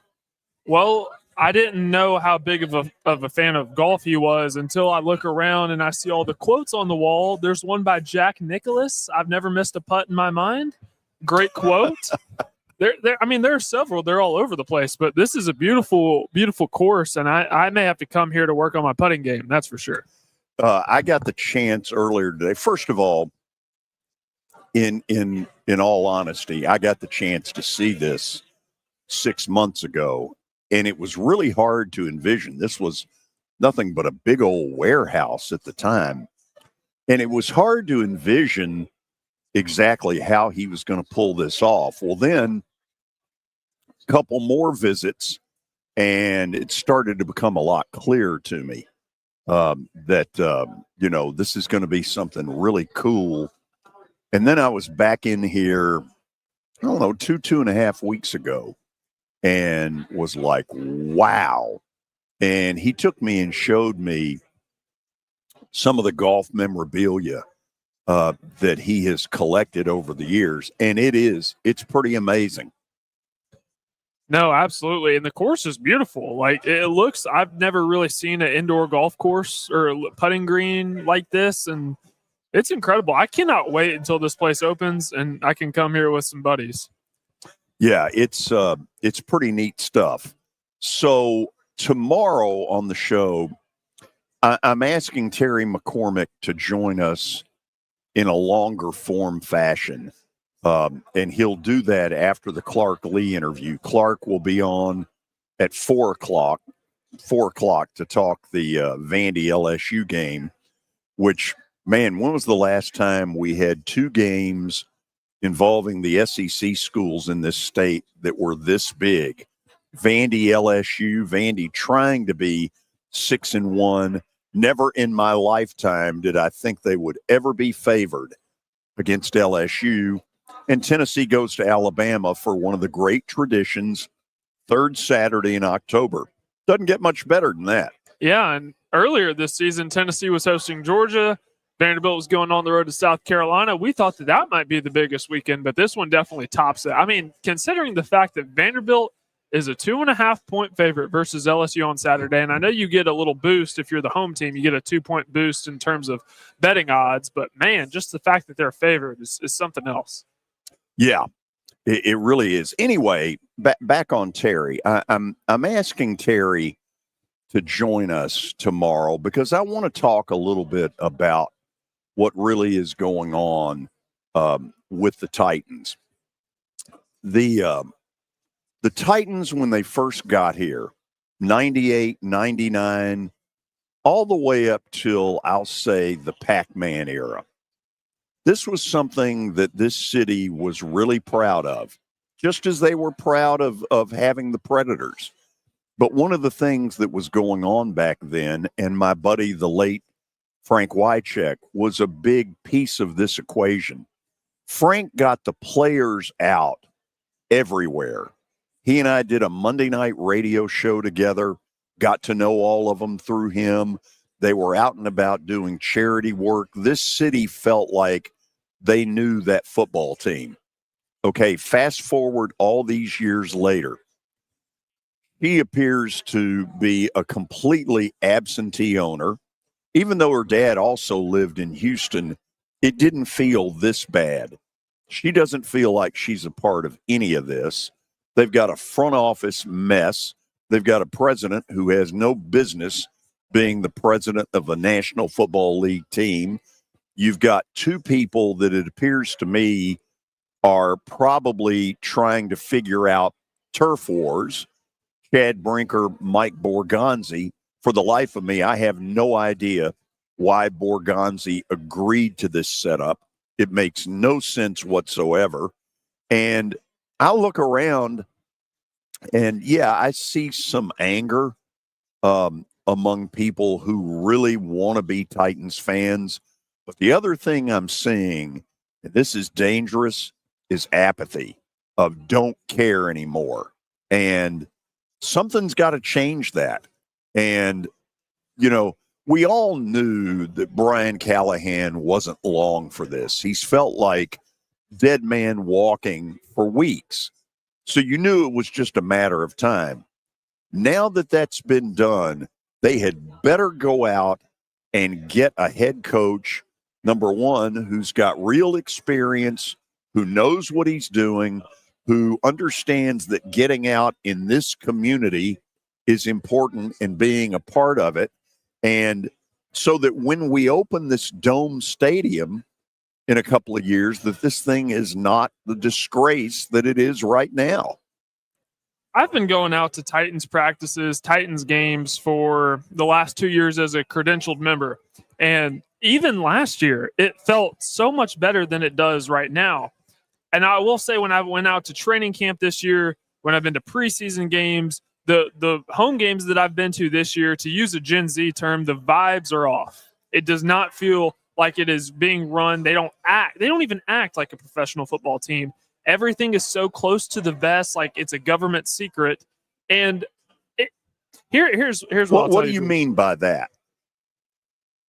Well, I didn't know how big of a fan of golf he was until I look around and I see all the quotes on the wall. There's one by Jack Nicklaus. I've never missed a putt in my mind. Great quote. There are several. They're all over the place, but this is a beautiful, beautiful course, and I may have to come here to work on my putting game. That's for sure. I got the chance earlier today. First of all, in all honesty, I got the chance to see this 6 months ago, and it was really hard to envision. This was nothing but a big old warehouse at the time, and it was hard to envision exactly how he was going to pull this off. Well, then a couple more visits, and it started to become a lot clearer to me that this is going to be something really cool. And then I was back in here, I don't know, 2.5 weeks ago, and was like, wow. And he took me and showed me some of the golf memorabilia that he has collected over the years. And it's pretty amazing. No, absolutely. And the course is beautiful. Like I've never really seen an indoor golf course or a putting green like this. And it's incredible. I cannot wait until this place opens and I can come here with some buddies. Yeah, it's pretty neat stuff. So tomorrow on the show, I'm asking Terry McCormick to join us in a longer form fashion. And he'll do that after the Clark Lee interview. Clark will be on at 4:00 to talk the Vandy LSU game, which, man, when was the last time we had 2 games involving the SEC schools in this state that were this big? Vandy, LSU, Vandy trying to be 6-1. Never in my lifetime did I think they would ever be favored against LSU. And Tennessee goes to Alabama for one of the great traditions, 3rd Saturday in October. Doesn't get much better than that. Yeah, and earlier this season, Tennessee was hosting Georgia. Vanderbilt was going on the road to South Carolina. We thought that might be the biggest weekend, but this one definitely tops it. I mean, considering the fact that Vanderbilt is a 2.5-point favorite versus LSU on Saturday, and I know you get a little boost if you're the home team. You get a 2-point boost in terms of betting odds, but, man, just the fact that they're favored is something else. Yeah, it really is. Anyway, back on Terry. I'm asking Terry to join us tomorrow because I want to talk a little bit about what really is going on with the Titans. The Titans, when they first got here, 98, 99, all the way up till, I'll say, the Pac-Man era. This was something that this city was really proud of, just as they were proud of having the Predators. But one of the things that was going on back then, and my buddy, the late Frank Wycheck, was a big piece of this equation. Frank got the players out everywhere. He and I did a Monday night radio show together, got to know all of them through him. They were out and about doing charity work. This city felt like they knew that football team. Okay, fast forward all these years later. He appears to be a completely absentee owner. Even though her dad also lived in Houston, it didn't feel this bad. She doesn't feel like she's a part of any of this. They've got a front office mess. They've got a president who has no business being the president of a National Football League team. You've got two people that it appears to me are probably trying to figure out turf wars. Chad Brinker, Mike Borgonzi. For the life of me, I have no idea why Borgonzi agreed to this setup. It makes no sense whatsoever. And I look around and, yeah, I see some anger among people who really want to be Titans fans. But the other thing I'm seeing, and this is dangerous, is apathy of don't care anymore. And something's got to change that. And, you know, we all knew that Brian Callahan wasn't long for this. He's felt like dead man walking for weeks. So you knew it was just a matter of time. Now that that's been done, they had better go out and get a head coach, number one, who's got real experience, who knows what he's doing, who understands that getting out in this community is important and being a part of it. And so that when we open this dome stadium in a couple of years, that this thing is not the disgrace that it is right now. I've been going out to Titans practices, Titans games for the last 2 years as a credentialed member. And even last year, it felt so much better than it does right now. And I will say, when I went out to training camp this year, when I've been to preseason games, the home games that I've been to this year, to use a Gen Z term, the vibes are off. It does not feel like it is being run. They don't even act like a professional football team. Everything is so close to the vest, like it's a government secret. And here's what do you mean by that?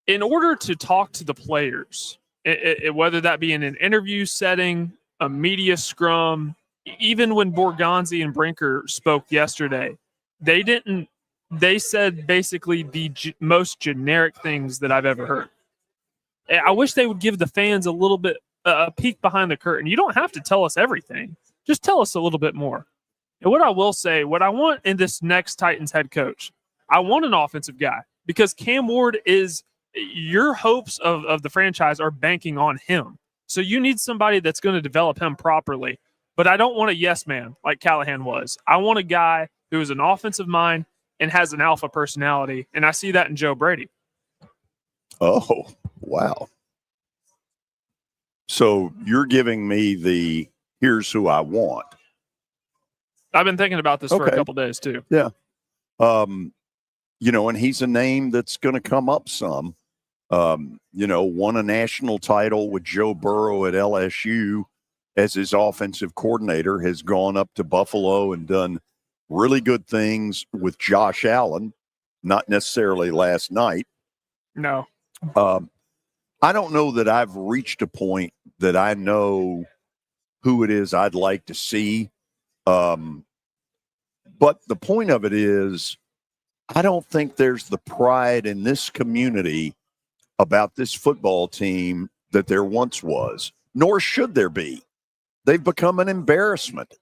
In order to talk to the players, whether that be in an interview setting, a media scrum, even when Borgonzi and Brinker spoke yesterday, they said basically the most generic things that I've ever heard. I wish they would give the fans a little bit a peek behind the curtain. You don't have to tell us everything. Just tell us a little bit more. And what I will say, what I want in this next Titans head coach, I want an offensive guy, because Cam Ward is your hopes of the franchise are banking on him. So you need somebody that's going to develop him properly. But I don't want a yes man like Callahan was. I want a guy who is an offensive mind and has an alpha personality. And I see that in Joe Brady. Oh, wow. So you're giving me the here's who I want. I've been thinking about this for a couple days too. Yeah. You know, and he's a name that's going to come up some. You know, won a national title with Joe Burrow at LSU as his offensive coordinator, has gone up to Buffalo and done really good things with Josh Allen, not necessarily last night. No. I don't know that I've reached a point that I know who it is I'd like to see. But the point of it is, I don't think there's the pride in this community about this football team that there once was, nor should there be. They've become an embarrassment.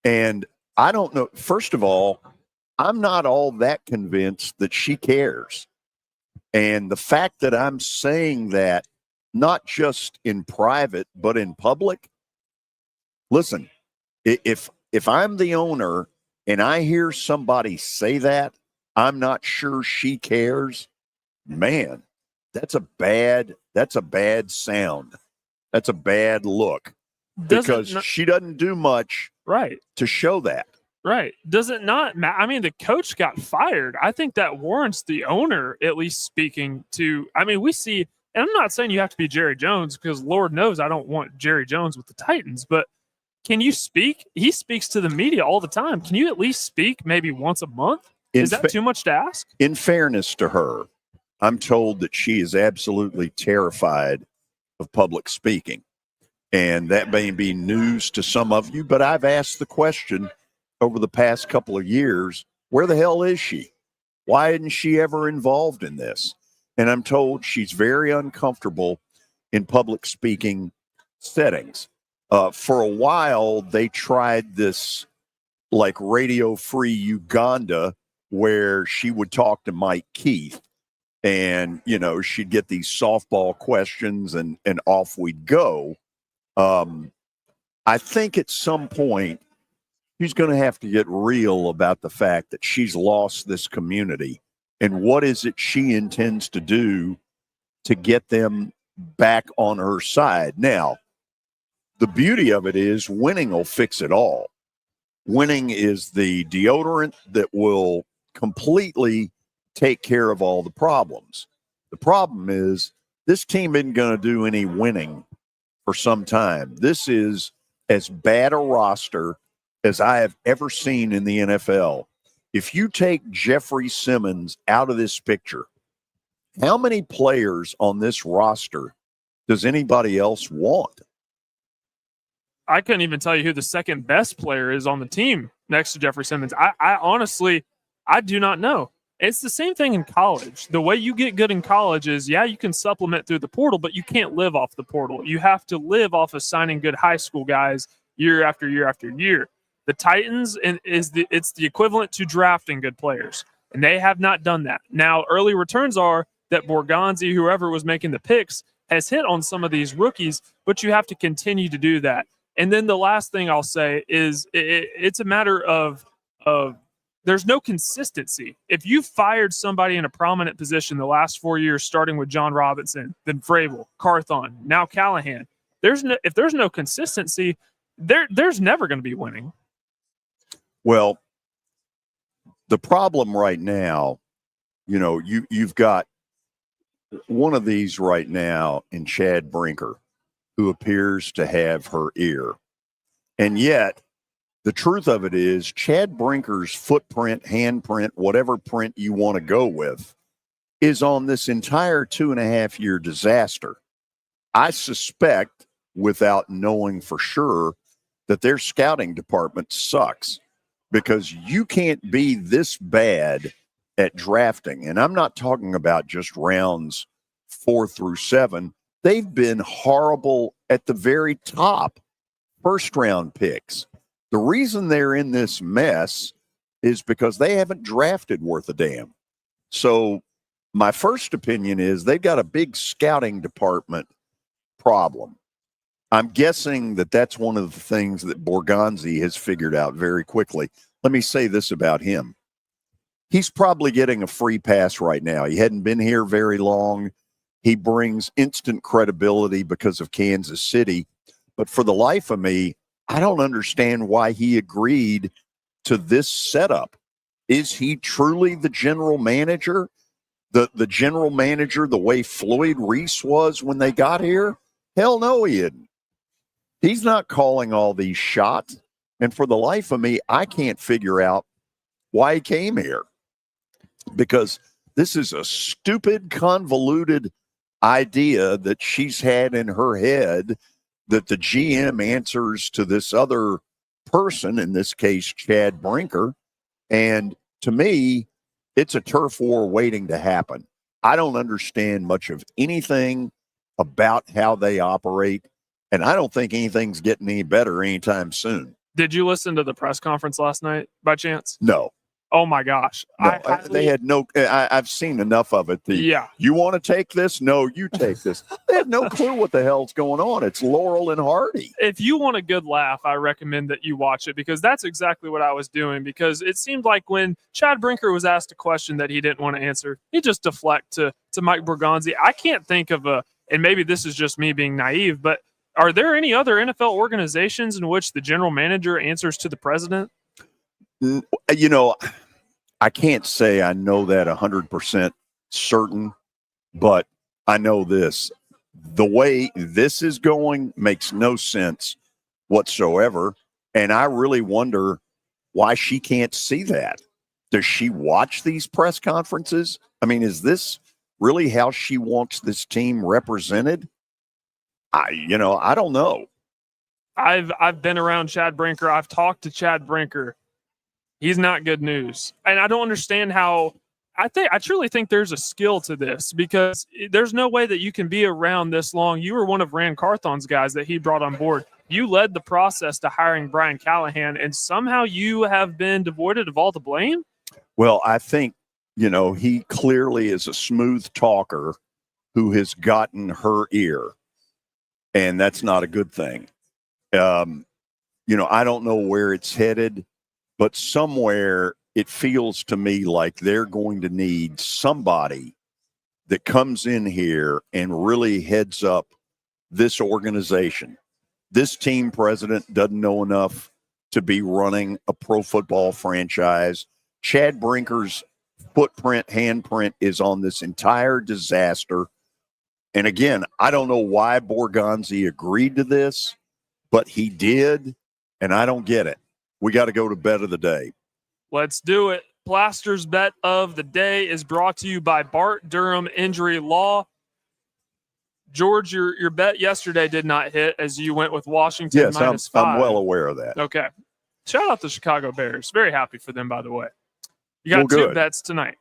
And I don't know. First of all, I'm not all that convinced that she cares. And the fact that I'm saying that, not just in private, but in public, listen, if I'm the owner and I hear somebody say that, I'm not sure she cares. man, that's a bad sound. That's a bad look because she doesn't do much to show that. Right. Does it not matter? I mean, the coach got fired. I think that warrants the owner at least speaking to, I mean, we see, and I'm not saying you have to be Jerry Jones because Lord knows I don't want Jerry Jones with the Titans, but can you speak? He speaks to the media all the time. Can you at least speak maybe once a month? Is that too much to ask? In fairness to her, I'm told that she is absolutely terrified of public speaking. And that may be news to some of you, but I've asked the question over the past couple of years, where the hell is she? Why isn't she ever involved in this? And I'm told she's very uncomfortable in public speaking settings. For a while, they tried this like Radio Free Uganda, where she would talk to Mike Keith and, you know, she'd get these softball questions and off we'd go. I think at some point, she's going to have to get real about the fact that she's lost this community and what is it she intends to do to get them back on her side. Now, the beauty of it is winning will fix it all. Winning is the deodorant that will completely take care of all the problems. The problem is this team isn't going to do any winning for some time. This is as bad a roster as I have ever seen in the NFL. If you take Jeffrey Simmons out of this picture, how many players on this roster does anybody else want? I couldn't even tell you who the second best player is on the team next to Jeffrey Simmons. I honestly, I do not know. It's the same thing in college. The way you get good in college is, yeah, you can supplement through the portal, but you can't live off the portal. You have to live off of signing good high school guys year after year after year. The Titans it's the equivalent to drafting good players, and they have not done that. Now, early returns are that Borgonzi, whoever was making the picks, has hit on some of these rookies, but you have to continue to do that. And then the last thing I'll say is it's a matter of there's no consistency. If you fired somebody in a prominent position the last 4 years, starting with John Robinson, then Vrabel, Carthon, now Callahan, if there's no consistency, there's never going to be winning. Well, the problem right now, you know, you've got one of these right now in Chad Brinker, who appears to have her ear. And yet, the truth of it is, Chad Brinker's footprint, handprint, whatever print you want to go with, is on this entire 2.5-year disaster. I suspect, without knowing for sure, that their scouting department sucks, because you can't be this bad at drafting. And I'm not talking about just rounds 4 through 7. They've been horrible at the very top, first-round picks. The reason they're in this mess is because they haven't drafted worth a damn. So my first opinion is they've got a big scouting department problem. I'm guessing that that's one of the things that Borgonzi has figured out very quickly. Let me say this about him. He's probably getting a free pass right now. He hadn't been here very long. He brings instant credibility because of Kansas City. But for the life of me, I don't understand why he agreed to this setup. Is he truly the general manager? The general manager the way Floyd Reese was when they got here? Hell no, he isn't. He's not calling all these shots. And for the life of me, I can't figure out why he came here. Because this is a stupid, convoluted idea that she's had in her head that the GM answers to this other person, in this case, Chad Brinker. And to me, it's a turf war waiting to happen. I don't understand much of anything about how they operate, and I don't think anything's getting any better anytime soon. Did you listen to the press conference last night by chance? No. Oh my gosh. No, they had no. I've seen enough of it. You want to take this? No, you take this. They have no clue what the hell's going on. It's Laurel and Hardy. If you want a good laugh, I recommend that you watch it, because that's exactly what I was doing. Because it seemed like when Chad Brinker was asked a question that he didn't want to answer, he just deflect to Mike Borgonzi. I can't think of and maybe this is just me being naive, but are there any other NFL organizations in which the general manager answers to the president? You know, I can't say I know that 100% certain, but I know this. The way this is going makes no sense whatsoever, and I really wonder why she can't see that. Does she watch these press conferences? I mean, is this really how she wants this team represented? I don't know. I've been around Chad Brinker. I've talked to Chad Brinker. He's not good news. And I don't understand how I truly think there's a skill to this, because there's no way that you can be around this long. You were one of Rand Carthon's guys that he brought on board. You led the process to hiring Brian Callahan, and somehow you have been devoided of all the blame. Well, I think, he clearly is a smooth talker who has gotten her ear, and that's not a good thing. I don't know where it's headed, but somewhere it feels to me like they're going to need somebody that comes in here and really heads up this organization. This team president doesn't know enough to be running a pro football franchise. Chad Brinker's handprint is on this entire disaster. And again, I don't know why Borgonzi agreed to this, but he did, and I don't get it. We got to go to bet of the day. Let's do it. Plaster's bet of the day is brought to you by Bart Durham Injury Law. George, your bet yesterday did not hit, as you went with Washington yes, -5. I'm well aware of that. Okay. Shout out to Chicago Bears. Very happy for them, by the way. You got two bets tonight.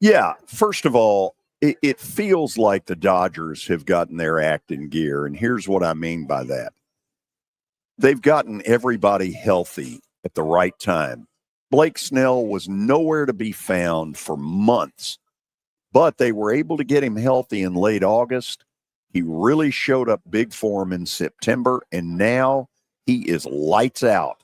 Yeah. First of all, it feels like the Dodgers have gotten their act in gear, and here's what I mean by that. They've gotten everybody healthy at the right time. Blake Snell was nowhere to be found for months, but they were able to get him healthy in late August. He really showed up big for him in September, and now he is lights out.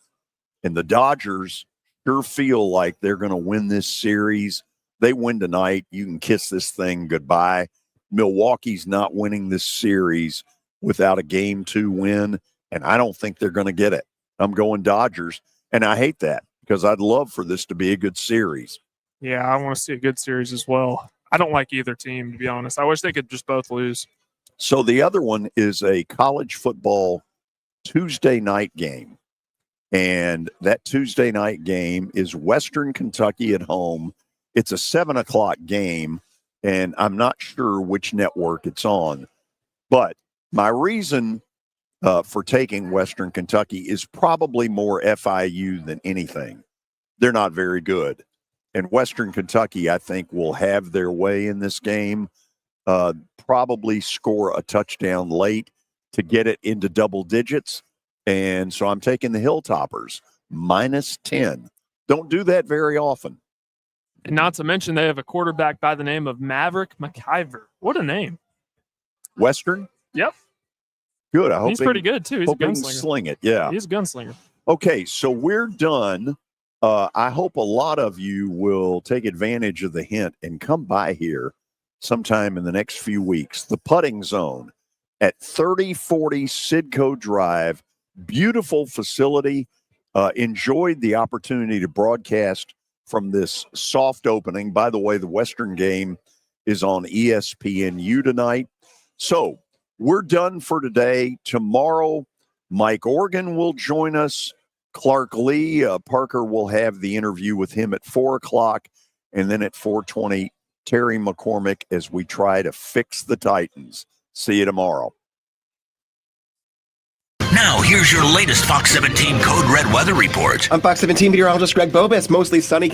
And the Dodgers sure feel like they're going to win this series. They win tonight, you can kiss this thing goodbye. Milwaukee's not winning this series without a Game 2 win, and I don't think they're going to get it. I'm going Dodgers, and I hate that because I'd love for this to be a good series. Yeah, I want to see a good series as well. I don't like either team, to be honest. I wish they could just both lose. So the other one is a college football Tuesday night game, and that Tuesday night game is Western Kentucky at home. It's a 7:00 game, and I'm not sure which network it's on. But my reason for taking Western Kentucky is probably more FIU than anything. They're not very good. And Western Kentucky, I think, will have their way in this game, probably score a touchdown late to get it into double digits. And so I'm taking the Hilltoppers, -10. Don't do that very often. And not to mention, they have a quarterback by the name of Maverick McIver. What a name. Western? Yep. Good. I hope he's pretty good, too. He's a gunslinger. Sling it, yeah. He's a gunslinger. Okay, so we're done. I hope a lot of you will take advantage of the hint and come by here sometime in the next few weeks. The Putting Zone at 3040 Sidco Drive. Beautiful facility. Enjoyed the opportunity to broadcast from this soft opening. By the way, the Western game is on ESPNU tonight. So we're done for today. Tomorrow, Mike Organ will join us. Clark Lee, Parker will have the interview with him at 4:00. And then at 4:20, Terry McCormick as we try to fix the Titans. See you tomorrow. Now, here's your latest Fox 17 Code Red weather report. I'm Fox 17 meteorologist Greg Bobas. Mostly sunny.